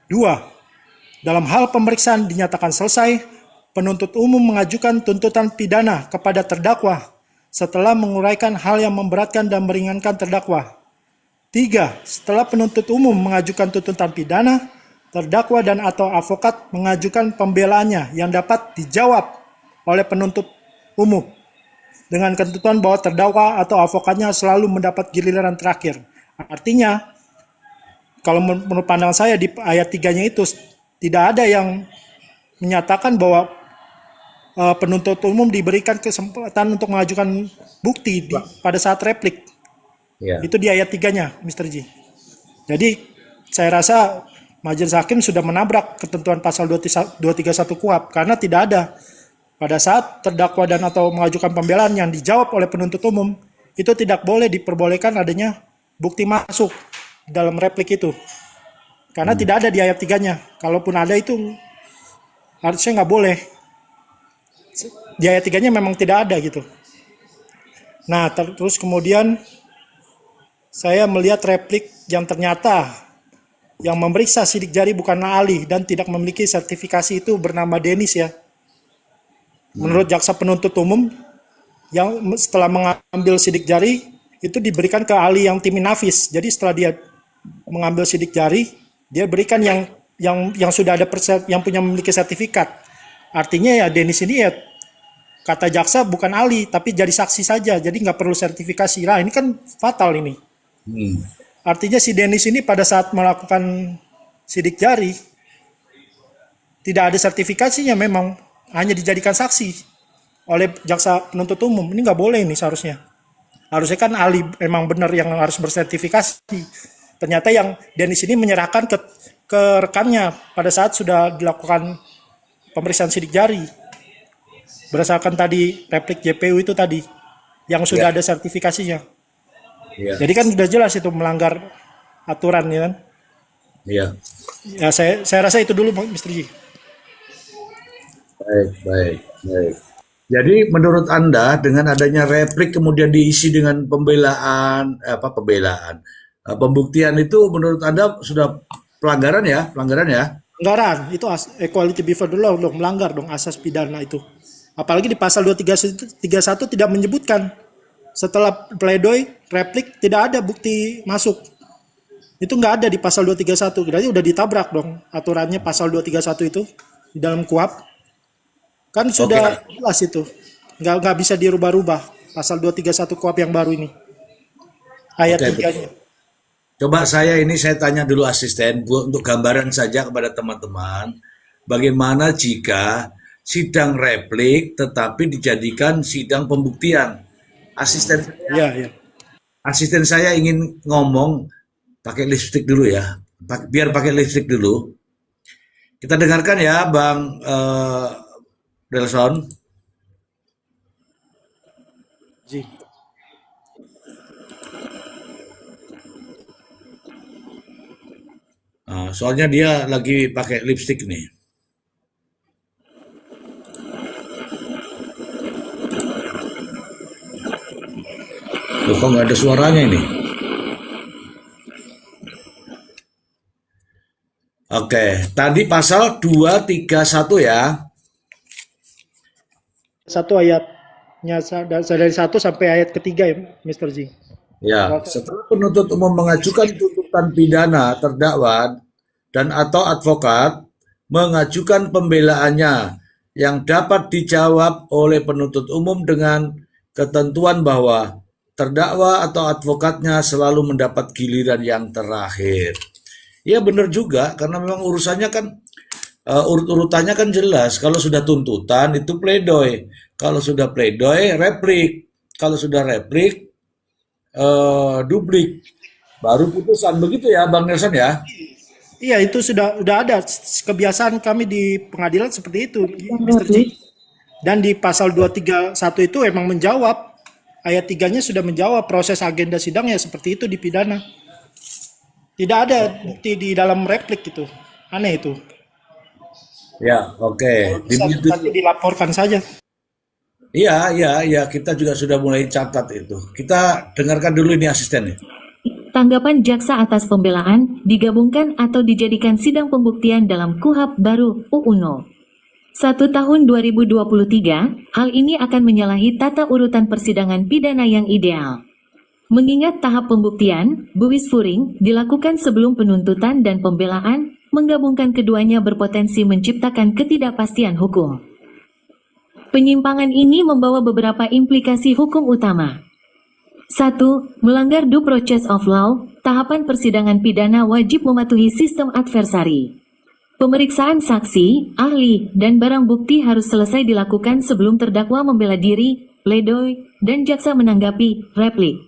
2. Dalam hal pemeriksaan dinyatakan selesai, penuntut umum mengajukan tuntutan pidana kepada terdakwa setelah menguraikan hal yang memberatkan dan meringankan terdakwa. 3. Setelah penuntut umum mengajukan tuntutan pidana, terdakwa dan atau advokat mengajukan pembelaannya yang dapat dijawab oleh penuntut umum dengan ketentuan bahwa terdakwa atau advokatnya selalu mendapat giliran terakhir. Artinya, kalau menurut pandangan saya di ayat 3-nya itu tidak ada yang menyatakan bahwa penuntut umum diberikan kesempatan untuk mengajukan bukti pada saat replik. Ya. Itu di ayat 3-nya, Mr. Ji. Jadi, saya rasa Majelis Hakim sudah menabrak ketentuan pasal 231 KUHP karena tidak ada pada saat terdakwa dan atau mengajukan pembelaan yang dijawab oleh penuntut umum, itu tidak boleh diperbolehkan adanya bukti masuk dalam replik itu. Karena tidak ada di ayat 3-nya. Kalaupun ada itu harusnya nggak boleh. Di ayat 3-nya memang tidak ada gitu. Nah, terus kemudian saya melihat replik yang ternyata yang memeriksa sidik jari bukanlah ahli dan tidak memiliki sertifikasi itu bernama Denis ya. Menurut jaksa penuntut umum, yang setelah mengambil sidik jari, itu diberikan ke ahli yang tim Inafis. Jadi setelah dia mengambil sidik jari, dia berikan yang sudah ada yang punya memiliki sertifikat. Artinya ya Denis ini ya kata jaksa bukan ahli, tapi jadi saksi saja. Jadi nggak perlu sertifikasi. Nah ini kan fatal ini. Artinya si Denis ini pada saat melakukan sidik jari tidak ada sertifikasinya, memang hanya dijadikan saksi oleh jaksa penuntut umum. Ini nggak boleh ini seharusnya. Harusnya kan ahli memang benar yang harus bersertifikasi. Ternyata yang Denis ini menyerahkan ke rekannya pada saat sudah dilakukan pemeriksaan sidik jari. Berdasarkan tadi replik JPU itu tadi yang sudah ada sertifikasinya. Ya. Jadi kan sudah jelas itu melanggar aturan ya kan. Ya. Ya saya rasa itu dulu Mr. Ji. Baik. Jadi menurut Anda dengan adanya replik kemudian diisi dengan pembuktian itu menurut Anda sudah pelanggaran ya? Pelanggaran itu equality before the law dong, melanggar dong asas pidana itu. Apalagi di pasal 231 tidak menyebutkan setelah pledoi, replik, tidak ada bukti masuk. Itu nggak ada di pasal 231. Berarti udah ditabrak dong aturannya pasal 231 itu di dalam KUHP. Kan sudah jelas itu. Nggak bisa dirubah-rubah pasal 231 KUHP yang baru ini. Ayat 3-nya. Coba saya tanya dulu asisten untuk gambaran saja kepada teman-teman. Bagaimana jika sidang replik tetapi dijadikan sidang pembuktian? Asisten saya ingin ngomong pakai lipstick dulu ya. Biar pakai lipstick dulu. Kita dengarkan ya Bang Delson. Ji. Soalnya dia lagi pakai lipstick nih. Loh, kok nggak ada suaranya ini? Oke, tadi pasal 231 ya. Satu ayatnya dari 1 sampai ayat ketiga ya, Mr. Ji. Ya, setelah penuntut umum mengajukan tuntutan pidana terdakwa dan atau advokat mengajukan pembelaannya yang dapat dijawab oleh penuntut umum dengan ketentuan bahwa terdakwa atau advokatnya selalu mendapat giliran yang terakhir. Ya benar juga, karena memang urusannya kan urut-urutannya kan jelas. Kalau sudah tuntutan itu pledoi, kalau sudah pledoi replik, kalau sudah replik duplik, baru putusan. Begitu ya Bang Nelson ya? Iya itu sudah ada kebiasaan kami di pengadilan seperti itu, Mr. Ji. Dan di pasal 231 itu emang menjawab. Ayat 3-nya sudah menjawab proses agenda sidang ya seperti itu di pidana. Tidak ada bukti di dalam replik itu. Aneh itu. Ya, oke. Bisa nanti dilaporkan saja. Iya, iya, iya. Kita juga sudah mulai catat itu. Kita dengarkan dulu ini asistennya. Tanggapan jaksa atas pembelaan digabungkan atau dijadikan sidang pembuktian dalam KUHP baru UU 1 tahun 2023, hal ini akan menyalahi tata urutan persidangan pidana yang ideal. Mengingat tahap pembuktian, buwis furing, dilakukan sebelum penuntutan dan pembelaan, menggabungkan keduanya berpotensi menciptakan ketidakpastian hukum. Penyimpangan ini membawa beberapa implikasi hukum utama. 1. Melanggar due process of law, tahapan persidangan pidana wajib mematuhi sistem adversari. Pemeriksaan saksi, ahli, dan barang bukti harus selesai dilakukan sebelum terdakwa membela diri, pledoi, dan jaksa menanggapi replik.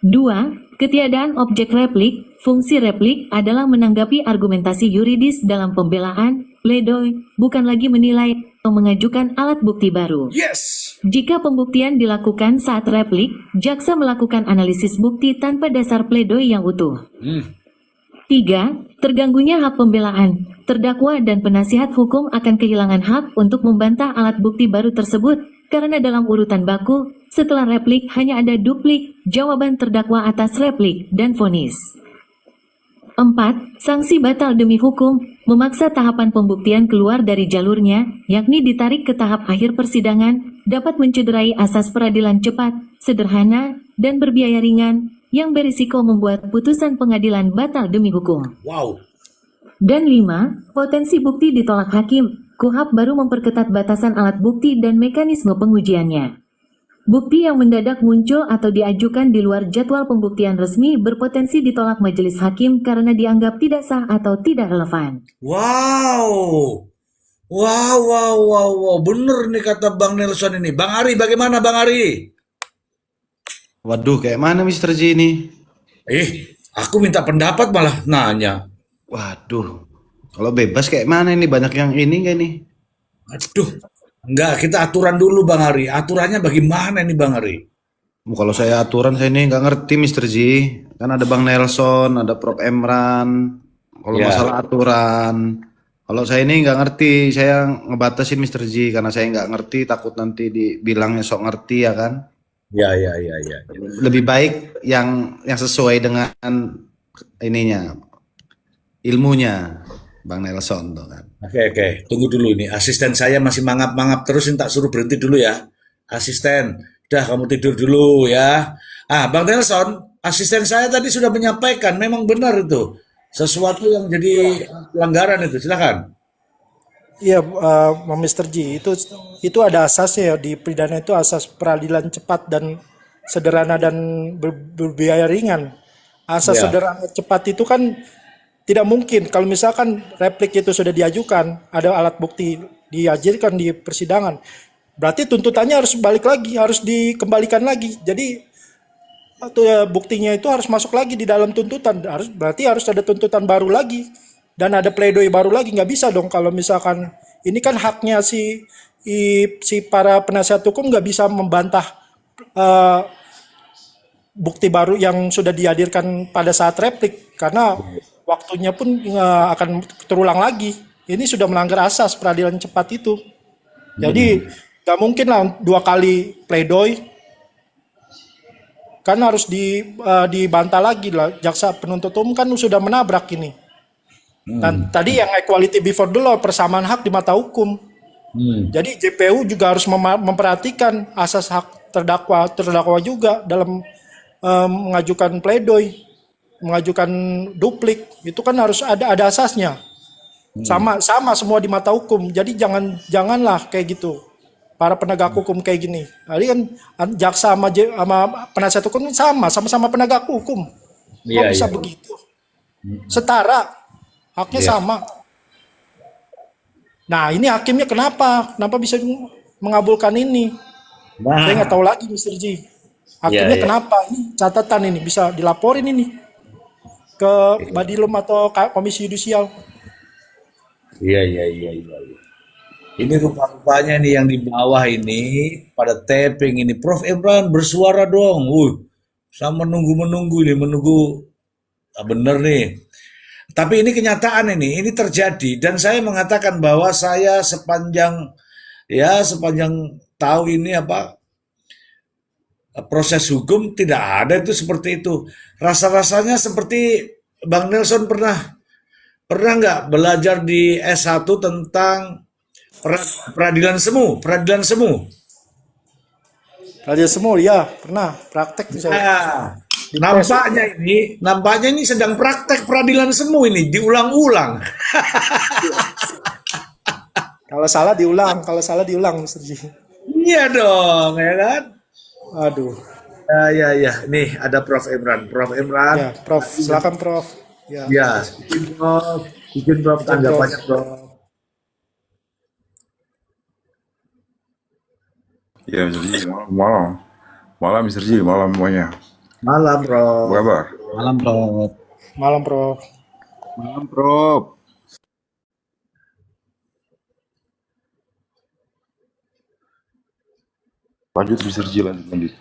2. Ketiadaan objek replik, fungsi replik adalah menanggapi argumentasi yuridis dalam pembelaan, pledoi, bukan lagi menilai atau mengajukan alat bukti baru. Yes. Jika pembuktian dilakukan saat replik, jaksa melakukan analisis bukti tanpa dasar pledoi yang utuh. 3. Terganggunya hak pembelaan. Terdakwa dan penasihat hukum akan kehilangan hak untuk membantah alat bukti baru tersebut karena dalam urutan baku, setelah replik hanya ada duplik, jawaban terdakwa atas replik, dan vonis. 4. Sanksi batal demi hukum, memaksa tahapan pembuktian keluar dari jalurnya, yakni ditarik ke tahap akhir persidangan, dapat mencederai asas peradilan cepat, sederhana, dan berbiaya ringan, yang berisiko membuat putusan pengadilan batal demi hukum. Wow. Dan 5. Potensi bukti ditolak hakim. KUHP baru memperketat batasan alat bukti dan mekanisme pengujiannya. Bukti yang mendadak muncul atau diajukan di luar jadwal pembuktian resmi berpotensi ditolak majelis hakim karena dianggap tidak sah atau tidak relevan. Wow. Wow, wow, wow, wow. Bener nih kata Bang Nelson ini. Bang Ari, bagaimana Bang Ari? Waduh, kayak mana Mr. J ini? Aku minta pendapat malah nanya. Waduh, kalau bebas kayak mana ini? Banyak yang ini nggak nih? Aduh, enggak, kita aturan dulu Bang Ari. Aturannya bagaimana nih Bang Ari? Kalau saya aturan saya ini nggak ngerti Mr. J. Kan ada Bang Nelson, ada Prof. Emran. Kalau Ya. masalah aturan, kalau saya ini nggak ngerti, saya ngebatasin Mr. J karena saya nggak ngerti, takut nanti dibilangnya sok ngerti ya kan. Ya. Lebih baik yang sesuai dengan ininya, ilmunya, Bang Nelson tuh kan. Oke. Tunggu dulu ini. Asisten saya masih mangap-mangap terus, tak suruh berhenti dulu ya. Asisten, udah kamu tidur dulu ya. Bang Nelson, asisten saya tadi sudah menyampaikan, memang benar itu. Sesuatu yang jadi pelanggaran itu, silakan. Iya, Mr. J, itu ada asasnya ya, di pidana itu asas peradilan cepat dan sederhana dan berbiaya ringan. Asas Ya. sederhana cepat itu kan tidak mungkin kalau misalkan replik itu sudah diajukan, ada alat bukti dihadirkan di persidangan. Berarti tuntutannya harus balik lagi, harus dikembalikan lagi. Jadi buktinya itu harus masuk lagi di dalam tuntutan. Berarti harus ada tuntutan baru lagi. Dan ada pledoi baru lagi, nggak bisa dong kalau misalkan ini kan haknya si para penasihat hukum nggak bisa membantah bukti baru yang sudah dihadirkan pada saat replik karena waktunya pun akan terulang lagi. Ini sudah melanggar asas peradilan cepat itu. Jadi nggak mungkin lah 2 kali pledoi, kan harus dibantah lagi lah. Jaksa penuntut umum kan sudah menabrak ini. Dan tadi yang equality before the law, persamaan hak di mata hukum. Jadi JPU juga harus memperhatikan asas hak terdakwa juga dalam mengajukan pledoi, mengajukan duplik. Itu kan harus ada asasnya. Sama semua di mata hukum. Jadi janganlah kayak gitu. Para penegak hukum kayak gini. Tadi kan jaksa sama penasihat hukum sama-sama penegak hukum. Kok bisa begitu? Setara. Haknya sama. Nah, ini hakimnya kenapa bisa mengabulkan ini? Saya nggak tahu lagi, Mr. J. Hakimnya kenapa? Ini catatan ini bisa dilaporin ini ke Badilum atau Komisi Yudisial. Iya. Ini rupa-rupanya nih yang di bawah ini pada tapping ini. Prof. Emran bersuara dong. Saya menunggu ini, menunggu bener nih. Tapi ini kenyataan ini terjadi dan saya mengatakan bahwa saya sepanjang tahu ini proses hukum tidak ada itu seperti itu. Rasa-rasanya seperti Bang Nelson pernah nggak belajar di S1 tentang peradilan semu, peradilan semu? Raja Semul, ya pernah praktek tuh saya. Nah, Di tes. nampaknya ini sedang praktek peradilan semu ini diulang-ulang. Kalau salah diulang, Mr. Ji. Iya dong, ya kan? Aduh. Ya. Nih ada Prof. Imran. Prof. Imran. Ya, Prof. Silakan, Prof. Ya. Ya, izin Prof tanggapannya Prof. Ya, Mr. Ji, malam. Malam, Mr. Ji, malam semuanya. Malam Apa Prof. kabar? Malam, Prof. Malam, Prof. Malam, Prof. Lanjut, Mr. Ji, lanjut.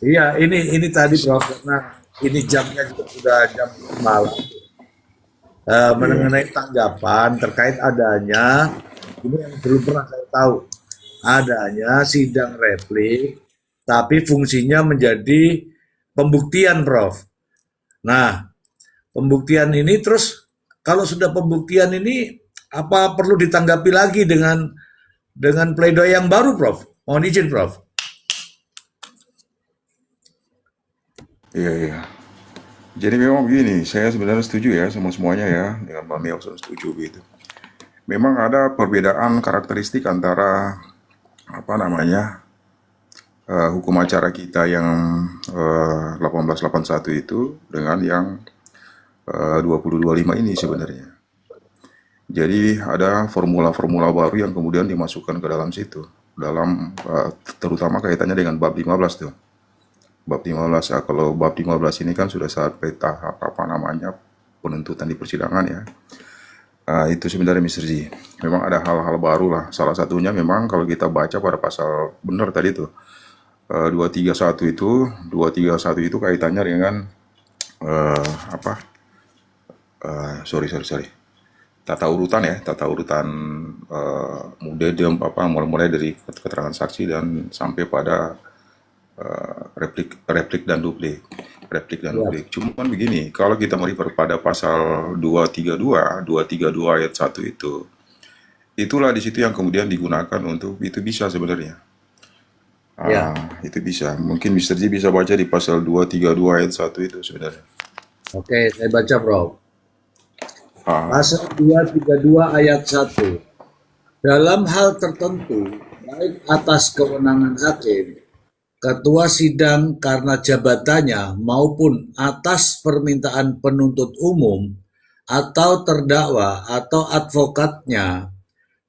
Iya, ini tadi Prof. Karena ini jamnya juga sudah jam malam. Mengenai tanggapan terkait adanya ini yang belum pernah saya tahu adanya sidang replik tapi fungsinya menjadi pembuktian Prof. Nah, pembuktian ini terus kalau sudah pembuktian ini apa perlu ditanggapi lagi dengan pledoi yang baru Prof? Mohon izin Prof. Iya. Jadi memang begini, saya sebenarnya setuju ya sama semuanya ya, dengan Bang Nelson setuju gitu. Memang ada perbedaan karakteristik antara hukum acara kita yang 1881 itu dengan yang 2025 ini sebenarnya. Jadi ada formula-formula baru yang kemudian dimasukkan ke dalam situ, terutama kaitannya dengan bab 15 tuh. Bab 15 ya, kalau bab 15 ini kan sudah sampai tahap penuntutan di persidangan ya. Itu sebenarnya Mr. Ji. Memang ada hal-hal baru lah. Salah satunya memang kalau kita baca pada pasal benar tadi tuh 231 itu kaitannya dengan tata urutan mulai dari keterangan saksi dan sampai pada replik dan duplik. Cuman begini, kalau kita merefer pada pasal 232 ayat 1 itulah di situ yang kemudian digunakan untuk itu bisa sebenarnya. Itu bisa. Mungkin Mr. Ji bisa baca di pasal 232 ayat 1 itu sebenarnya. Oke, saya baca Prof. Ah, Pasal 232 ayat 1. Dalam hal tertentu, baik atas kewenangan hakim, ketua sidang karena jabatannya maupun atas permintaan penuntut umum atau terdakwa atau advokatnya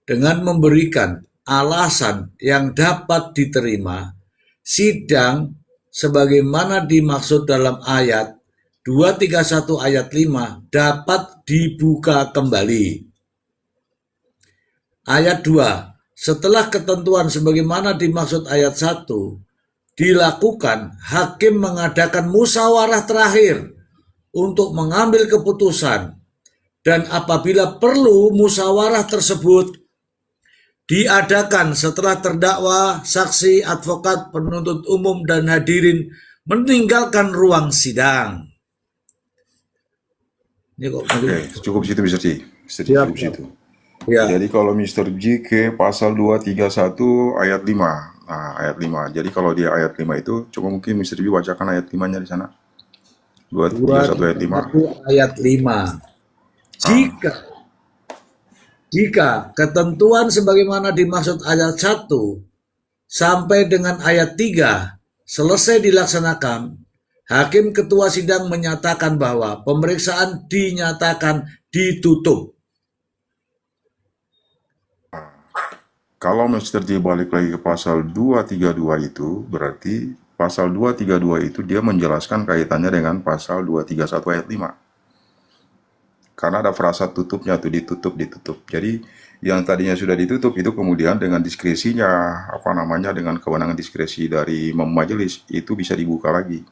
dengan memberikan alasan yang dapat diterima, sidang sebagaimana dimaksud dalam ayat 231 ayat 5 dapat dibuka kembali. Ayat 2. Setelah ketentuan sebagaimana dimaksud ayat 1 dilakukan, hakim mengadakan musyawarah terakhir untuk mengambil keputusan, dan apabila perlu musyawarah tersebut diadakan setelah terdakwa, saksi, advokat, penuntut umum, dan hadirin meninggalkan ruang sidang. Ini kok Oke, cukup situ Mr. Ji. Siap. Cukup situ. Ya, Jadi kalau Mr. Ji ke pasal 231 ayat 5. Nah, ayat 5. Jadi kalau dia ayat 5 itu, coba mungkin Mr. Ji bacakan ayat 5-nya di sana. 231 ayat 5. ayat 5. Jika ketentuan sebagaimana dimaksud ayat 1 sampai dengan ayat 3 selesai dilaksanakan, hakim ketua sidang menyatakan bahwa pemeriksaan dinyatakan ditutup. Kalau Mr. J balik lagi ke pasal 232 itu, berarti pasal 232 itu dia menjelaskan kaitannya dengan pasal 231 ayat 5. Karena ada frasa tutupnya tuh, ditutup. Jadi yang tadinya sudah ditutup itu kemudian dengan diskresinya, dengan kewenangan diskresi dari majelis itu bisa dibuka lagi.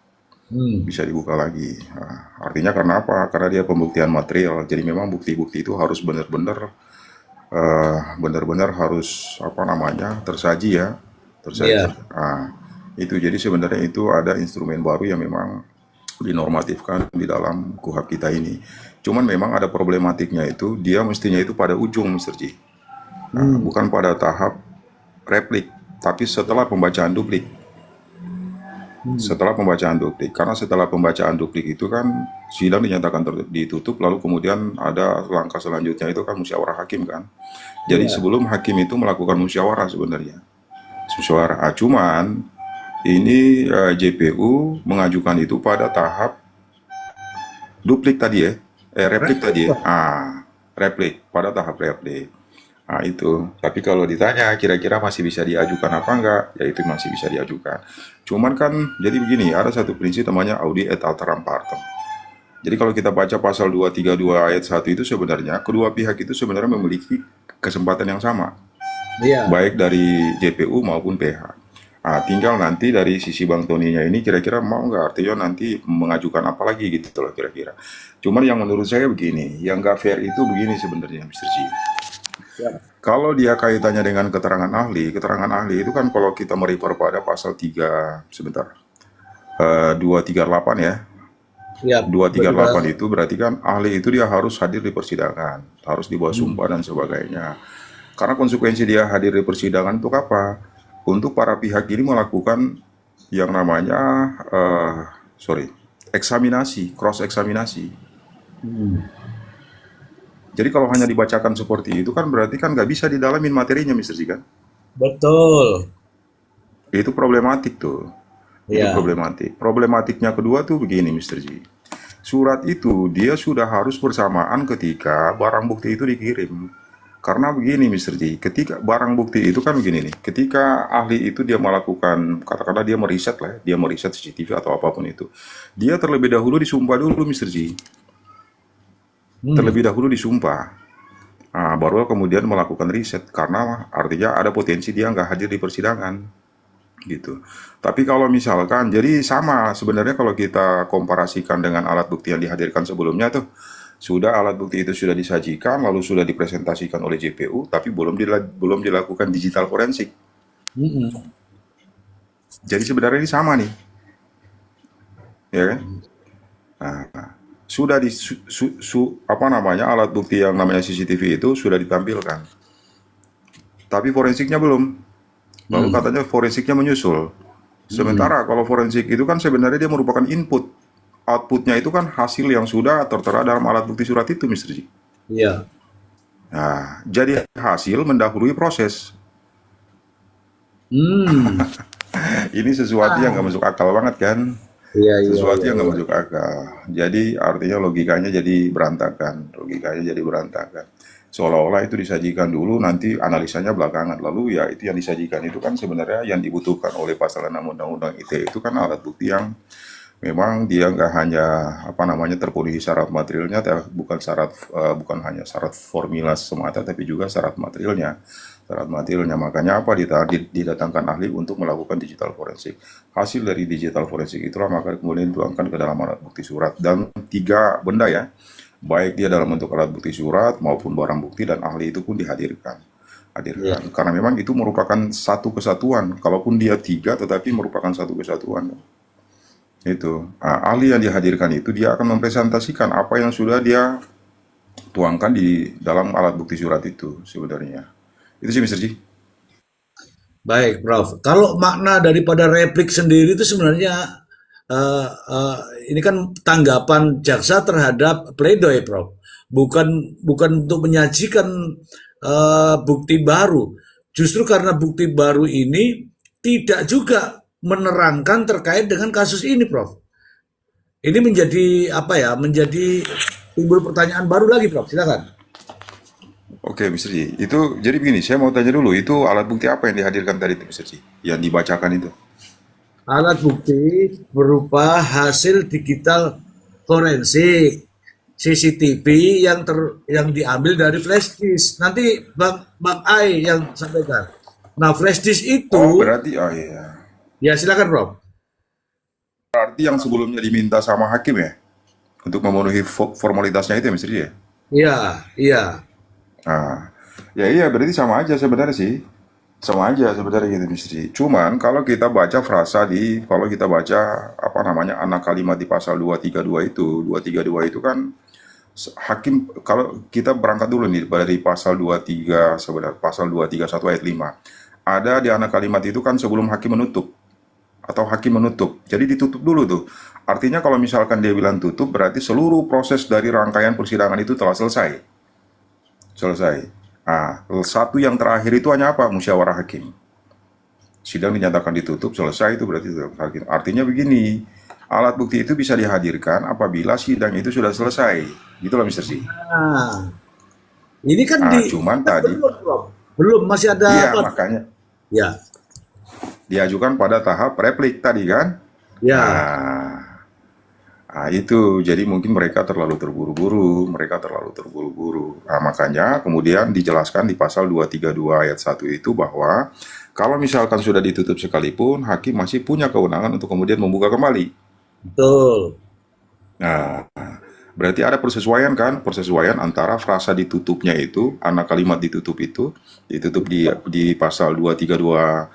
bisa dibuka lagi. Nah, artinya karena apa? Karena dia pembuktian material. Jadi memang bukti-bukti itu harus benar-benar harus apa namanya tersaji ya, tersaji. Iya. Itu jadi sebenarnya itu ada instrumen baru yang memang dinormatifkan di dalam KUHP kita ini. Cuman memang ada problematiknya itu, dia mestinya itu pada ujung, Mr. Ji. Bukan pada tahap replik, tapi setelah pembacaan duplik. Setelah pembacaan duplik, karena setelah pembacaan duplik itu kan sidang dinyatakan ditutup, lalu kemudian ada langkah selanjutnya itu kan musyawarah hakim kan. Jadi sebelum hakim itu melakukan musyawarah sebenarnya, musyawarah. Cuman ini JPU mengajukan itu pada tahap duplik tadi ya, replik tadi ya. Replik, pada tahap replik. Itu. Tapi kalau ditanya kira-kira masih bisa diajukan apa enggak, ya itu masih bisa diajukan. Cuman kan jadi begini, ada satu prinsip namanya audi et alteram partem. Jadi kalau kita baca pasal 232 ayat 1 itu sebenarnya kedua pihak itu sebenarnya memiliki kesempatan yang sama. Iya. Baik dari JPU maupun PH. Tinggal nanti dari sisi Bang Toninya ini kira-kira mau nggak, artinya nanti mengajukan apa lagi gitu loh kira-kira. Cuman yang menurut saya begini, yang nggak fair itu begini sebenarnya Mr. Ji. Kalau dia kaitannya dengan keterangan ahli itu kan kalau kita merefer pada pasal 238 ya. Iya. 238 itu berarti kan ahli itu dia harus hadir di persidangan, harus dibawa sumpah dan sebagainya. Karena konsekuensi dia hadir di persidangan untuk apa? Untuk para pihak ini melakukan yang namanya eksaminasi, cross eksaminasi. Jadi kalau hanya dibacakan seperti itu kan berarti kan nggak bisa didalamin materinya, Mr. Ji kan? Betul. Itu problematik tuh. Itu Iya. problematik. Problematiknya kedua tuh begini, Mr. Ji. Surat itu dia sudah harus bersamaan ketika barang bukti itu dikirim. Karena begini, Mr. Ji, ketika barang bukti itu kan begini nih, ketika ahli itu dia melakukan, katakanlah dia meriset lah, dia meriset CCTV atau apapun itu, dia terlebih dahulu disumpah dulu, Mr. Ji. Terlebih dahulu disumpah. Baru kemudian melakukan riset, karena artinya ada potensi dia nggak hadir di persidangan. Gitu. Tapi kalau misalkan, jadi sama sebenarnya kalau kita komparasikan dengan alat bukti yang dihadirkan sebelumnya tuh, sudah alat bukti itu sudah disajikan, lalu sudah dipresentasikan oleh JPU, tapi belum dilakukan digital forensik. Jadi sebenarnya ini sama nih, ya kan? Sudah alat bukti yang namanya CCTV itu sudah ditampilkan, tapi forensiknya belum. Lalu katanya forensiknya menyusul. Sementara kalau forensik itu kan sebenarnya dia merupakan input. Outputnya itu kan hasil yang sudah tertera dalam alat bukti surat itu, Mr. Ji. Iya. Jadi hasil mendahului proses. Ini sesuatu yang nggak masuk akal banget kan? Iya. Sesuatu yang nggak masuk akal. Jadi artinya logikanya jadi berantakan. Seolah-olah itu disajikan dulu, nanti analisanya belakangan. Lalu ya itu yang disajikan itu kan sebenarnya yang dibutuhkan oleh pasal 6 Undang-Undang ITE itu kan alat bukti yang memang dia nggak hanya terpenuhi syarat materialnya, bukan hanya syarat formula semata, tapi juga syarat materialnya. Makanya apa didatangkan ahli untuk melakukan digital forensik. Hasil dari digital forensik itulah maka kemudian dituangkan ke dalam alat bukti surat, dan 3 benda ya, baik dia dalam bentuk alat bukti surat maupun barang bukti, dan ahli itu pun dihadirkan. Karena memang itu merupakan satu kesatuan. Kalaupun dia 3 tetapi merupakan satu kesatuan. Itu ahli yang dihadirkan itu dia akan mempresentasikan apa yang sudah dia tuangkan di dalam alat bukti surat itu sebenarnya. Itu sih, Mr. Ji. Baik, Prof. Kalau makna daripada replik sendiri itu sebenarnya ini kan tanggapan jaksa terhadap pledoi, Prof. Bukan untuk menyajikan bukti baru. Justru karena bukti baru ini tidak juga menerangkan terkait dengan kasus ini, Prof. Ini menjadi menjadi timbul pertanyaan baru lagi, Prof. Silakan. Oke, Mr. Ji. Itu jadi begini, saya mau tanya dulu, itu alat bukti apa yang dihadirkan tadi itu, Mr. Ji? Yang dibacakan itu? Alat bukti berupa hasil digital forensik CCTV yang diambil dari flash disk. Nanti Bang Ai yang sampaikan. Nah, flash disk itu berarti iya. ya silakan, Prof. Berarti yang sebelumnya diminta sama hakim ya, untuk memenuhi formalitasnya itu ya, Mr. Ji ya? Iya, iya. Nah, ya iya berarti sama aja sebenarnya sih. Sama aja sebenarnya gitu, Mr. Ji. Cuman kalau kita baca apa namanya anak kalimat di pasal 232 itu kan hakim, kalau kita berangkat dulu nih dari pasal 23 sebenarnya, pasal 231 ayat 5. Ada di anak kalimat itu kan sebelum hakim menutup atau hakim menutup. Jadi ditutup dulu tuh. Artinya kalau misalkan dia bilang tutup, berarti seluruh proses dari rangkaian persidangan itu telah selesai. Selesai. Nah, satu yang terakhir itu hanya apa? Musyawarah hakim. Sidang dinyatakan ditutup, selesai itu berarti hakim. Artinya begini, alat bukti itu bisa dihadirkan apabila sidang itu sudah selesai. Gitu loh, Mr. C. Nah, ini kan Nah, cuman tadi, belum masih ada iya apa? makanya Ya, diajukan pada tahap replik tadi kan. ya. Nah, itu jadi mungkin mereka terlalu terburu-buru, Nah, makanya kemudian dijelaskan di pasal 232 ayat 1 itu bahwa kalau misalkan sudah ditutup sekalipun, hakim masih punya kewenangan untuk kemudian membuka kembali. Betul. Nah, berarti ada persesuaian kan, persesuaian antara frasa ditutupnya itu, anak kalimat ditutup itu, ditutup di pasal 232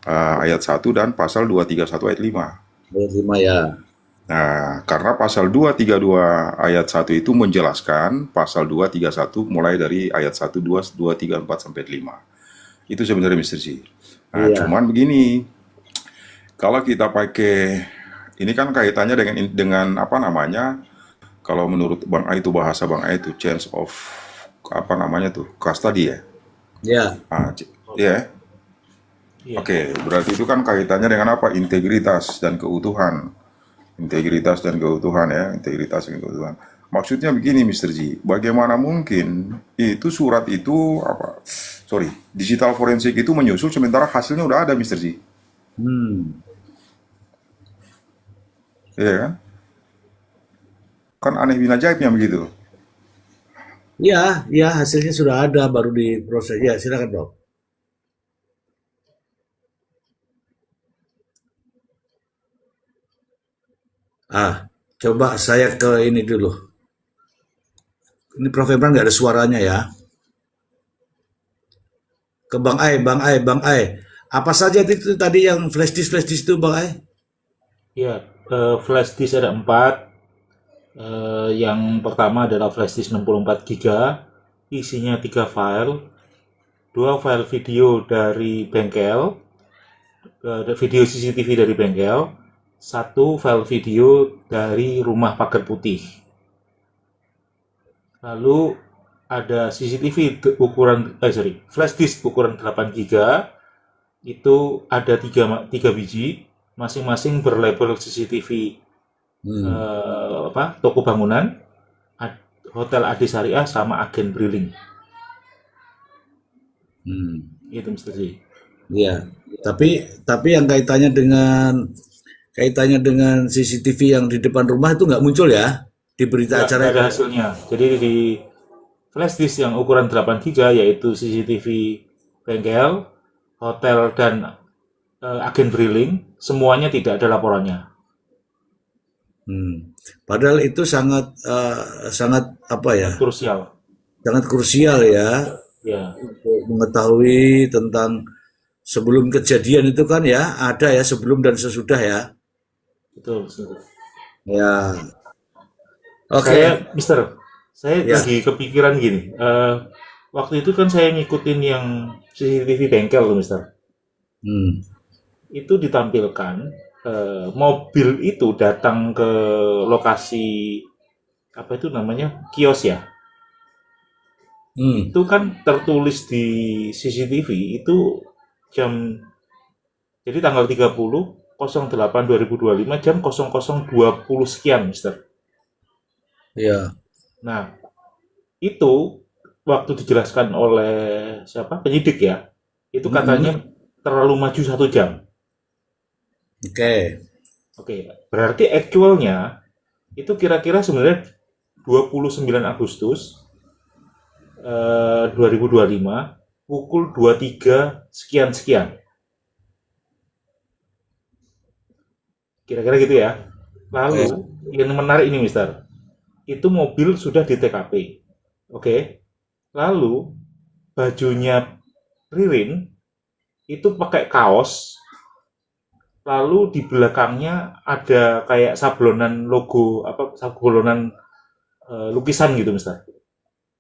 ayat 1 dan pasal 231 ayat 5. Ayat 5 ya. Nah, karena pasal 232 ayat 1 itu menjelaskan pasal 231 mulai dari ayat 1, 2, 2, 3, 4, sampai 5. Itu sebenarnya Mr. C. Nah, Iya. cuman begini, kalau kita pakai, ini kan kaitannya dengan apa namanya, kalau menurut Bang A itu bahasa Bang A itu change of, apa namanya tuh, custody ya? Ya. Ya. Iya. Oke, berarti itu kan kaitannya dengan apa? Integritas dan keutuhan. Integritas dan keutuhan. Maksudnya begini, Mr. Ji, bagaimana mungkin itu surat itu digital forensik itu menyusul sementara hasilnya udah ada, Mr. Ji. Iya kan? Kan aneh bin ajaibnya begitu. Ya, ya hasilnya sudah ada baru diproses. Ya, silakan, Dok. Coba saya ke ini dulu. Ini Prof. Imran nggak ada suaranya ya. Ke Bang Ai. Apa saja itu tadi yang flash disk itu, Bang Ai? Ya, flash disk ada 4. Yang pertama adalah flash disk 64 GB, isinya 3 file, 2 file video dari bengkel, video CCTV dari bengkel, 1 file video dari rumah pagar putih. Lalu ada CCTV flash disk ukuran 8 GB, itu ada 3 biji, masing-masing berlabel CCTV toko bangunan, Hotel Adi Syariah sama agen Briling. Itu Mr. Z. Iya. Tapi yang kaitannya dengan CCTV yang di depan rumah itu nggak muncul ya di berita acara. Nggak ada hasilnya. Jadi di flash disk yang ukuran 8 GB yaitu CCTV bengkel, hotel dan agen Briling, semuanya tidak ada laporannya. Padahal itu sangat apa ya? Krusial. Sangat krusial ya. Ya. Untuk mengetahui tentang sebelum kejadian itu kan ya, ada ya sebelum dan sesudah ya. Betul. Ya. Oke. Saya Ya. lagi kepikiran gini. Waktu itu kan saya ngikutin yang CCTV bengkel tuh, Mister. Itu ditampilkan mobil itu datang ke lokasi apa itu namanya kios ya. Itu kan tertulis di CCTV itu jadi tanggal 30/08/2025 jam 00.20 sekian, Mister. Ya. Nah, itu waktu dijelaskan oleh penyidik ya, itu katanya terlalu maju 1 jam. Oke, berarti actualnya itu kira-kira sebenarnya 29 Agustus 2025 pukul 23 sekian. Kira-kira gitu ya. Lalu Ya. yang menarik ini, Mister, itu mobil sudah di TKP. Oke. Lalu bajunya Ririn itu pakai kaos, lalu di belakangnya ada kayak sablonan logo apa sablonan lukisan gitu, Mister.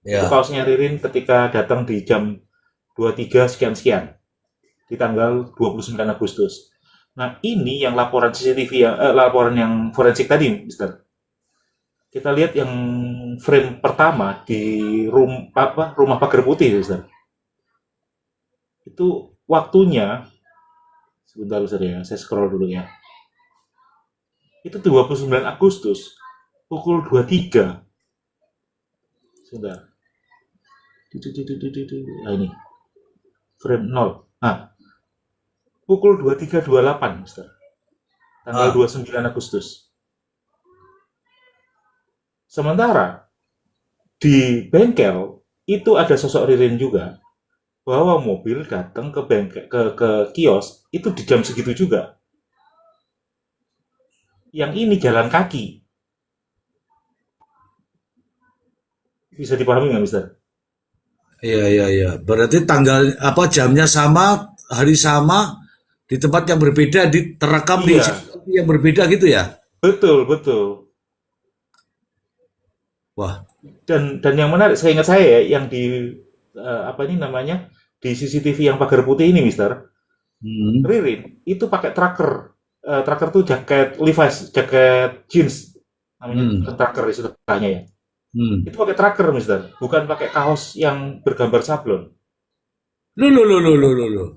Itu Ya. kaosnya Ririn ketika datang di jam 23 sekian-sekian di tanggal 29 Agustus. Nah, ini yang laporan CCTV laporan yang forensik tadi, Mister. Kita lihat yang frame pertama di rumah pagar putih, Mister. Itu waktunya sebentar, Mister ya. Saya scroll dulu ya. Itu 29 Agustus pukul 23. Sebentar. Nah, ini frame 0. Nah, pukul 23.28, Mister. Tanggal Ah. 29 Agustus. Sementara di bengkel itu ada sosok Ririn juga, bawa mobil datang ke bengkel ke kios itu di jam segitu juga. Yang ini jalan kaki. Bisa dipahami nggak, Mister? Iya. Berarti tanggal apa jamnya sama, hari sama, di tempat yang berbeda, terekam di Iya, CCTV yang berbeda gitu ya? betul, betul. Wah, Dan yang menarik, saya ingat saya ya, yang di apa ini namanya di CCTV yang pagar putih ini, Mister, hmm, Ririn itu pakai tracker. Tracker tuh jaket Levi's, jaket jeans namanya hmm, tracker istilahnya ya. hmm. Itu pakai tracker, Mister, bukan pakai kaos yang bergambar sablon. Loh.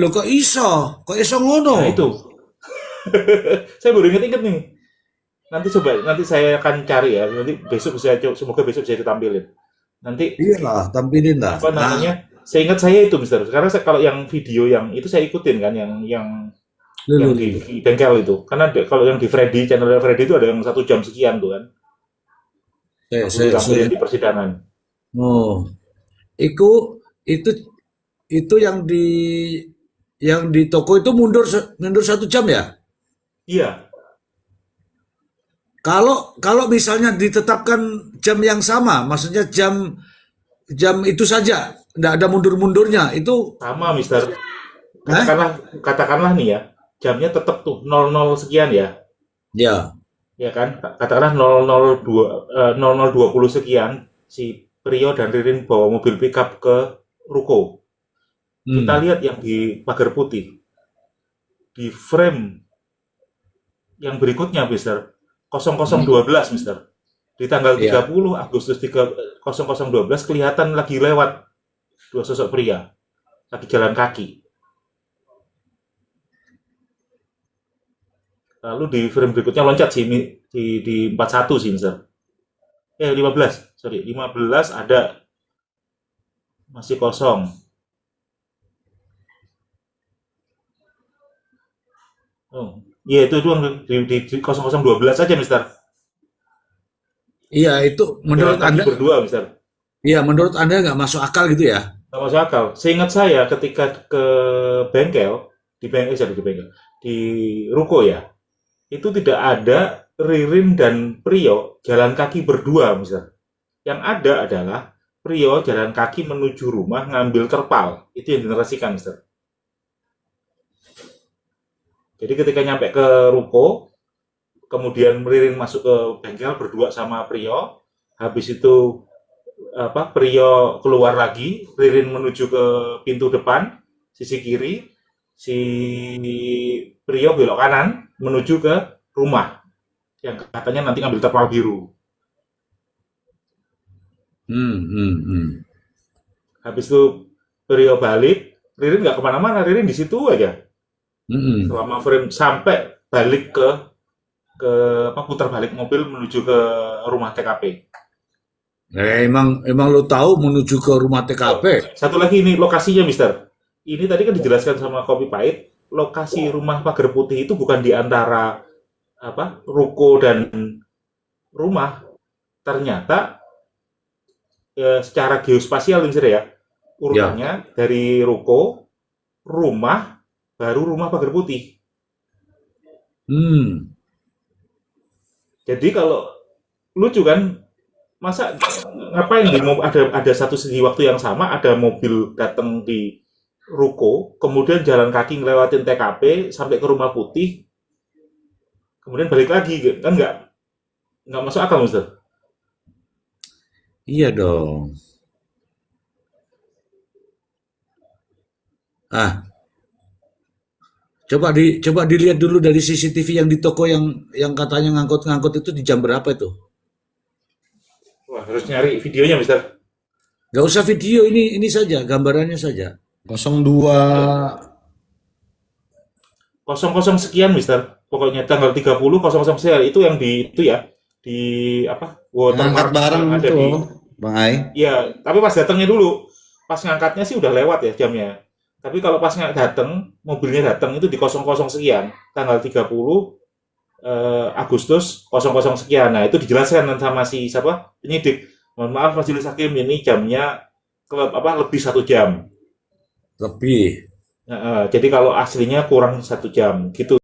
Loh, kok iso? Kok iso ngono? Nah itu, saya baru inget-inget nih. Nanti saya akan cari ya. Nanti besok semoga besok bisa ditampilin. Nanti Iyalah, tampilin lah. apa Nah, namanya? Saya ingat saya itu, Mister. Karena kalau yang video yang itu saya ikutin kan, yang loh. di bengkel itu. Karena kalau yang di Freddy, channel Freddy itu ada yang 1 jam sekian tuh kan. Waktu Saya, ditampilin di persidangan. oh, itu itu yang di toko itu mundur 1 jam ya? Iya, Kalau misalnya ditetapkan jam yang sama, maksudnya jam jam itu saja, tidak ada mundur-mundurnya, itu, sama, Mister. eh? Katakanlah nih ya, jamnya tetap tuh 00 sekian ya. Ya, Ya kan? Katakanlah 0020 sekian si Prio dan Ririn bawa mobil pickup ke ruko. Kita hmm, lihat yang di pagar putih. Di frame yang berikutnya, Mister. 0012, Mister. Di tanggal ya, 30 Agustus 0012 kelihatan lagi lewat dua sosok pria. Lagi jalan kaki. Lalu di frame berikutnya loncat sih di 41 sih, Mister. 15. Sorry, 15 ada masih kosong. Oh, iya itu doang di 0012 aja, Mister. iya itu Jalan menurut kaki Anda, berdua, Mister. iya menurut Anda nggak masuk akal gitu ya? Nggak masuk akal. Seingat saya ketika ke bengkel, di bengkel, di ruko ya, itu tidak ada Ririn dan Prio jalan kaki berdua, Mister. Yang ada adalah Prio jalan kaki menuju rumah ngambil terpal. Itu yang dinarasikan, Mister. Jadi ketika nyampe ke ruko, kemudian Ririn masuk ke bengkel berdua sama Prio, habis itu Prio keluar lagi, Ririn menuju ke pintu depan, sisi kiri, si Prio belok kanan menuju ke rumah yang katanya nanti ngambil terpal biru. Hmm. Habis itu Prio balik, Ririn nggak kemana-mana, Ririn di situ aja Hmm. selama frame sampai balik ke putar balik mobil menuju ke rumah TKP. Emang lo tahu menuju ke rumah Oh, TKP? satu lagi ini lokasinya, Mister. Ini tadi kan dijelaskan sama Kopi Pahit, lokasi rumah pagar putih itu bukan di antara ruko dan rumah. Ternyata secara geospasial, Mister ya, Ya. urutannya dari ruko, rumah, baru rumah pagar putih. Hmm. Jadi kalau lucu kan, masa ngapain ada satu segi waktu yang sama, ada mobil datang di ruko, kemudian jalan kaki ngelewatin TKP sampai ke Rumah Putih, kemudian balik lagi, kan nggak masuk akal, Mister. Iya dong. Ah, coba dilihat dulu dari CCTV yang di toko yang katanya ngangkut-ngangkut itu di jam berapa itu? Wah, harus nyari videonya, Mister. Gak usah video, ini saja gambarannya saja. 02 00 sekian, Mister. Pokoknya tanggal 30 00 sekian itu yang di apa? ngangkat Watermark barang yang ada itu, di. Bang Ai. Iya, tapi pas datangnya dulu. Pas ngangkatnya sih udah lewat ya jamnya. Tapi kalau pas datang, mobilnya datang itu di 00 sekian, tanggal 30 Agustus 00 sekian. Nah, itu dijelaskan sama si siapa? Penyidik. Mohon maaf Majelis Hakim, ini jamnya lebih 1 jam. Lebih. Jadi kalau aslinya kurang 1 jam gitu.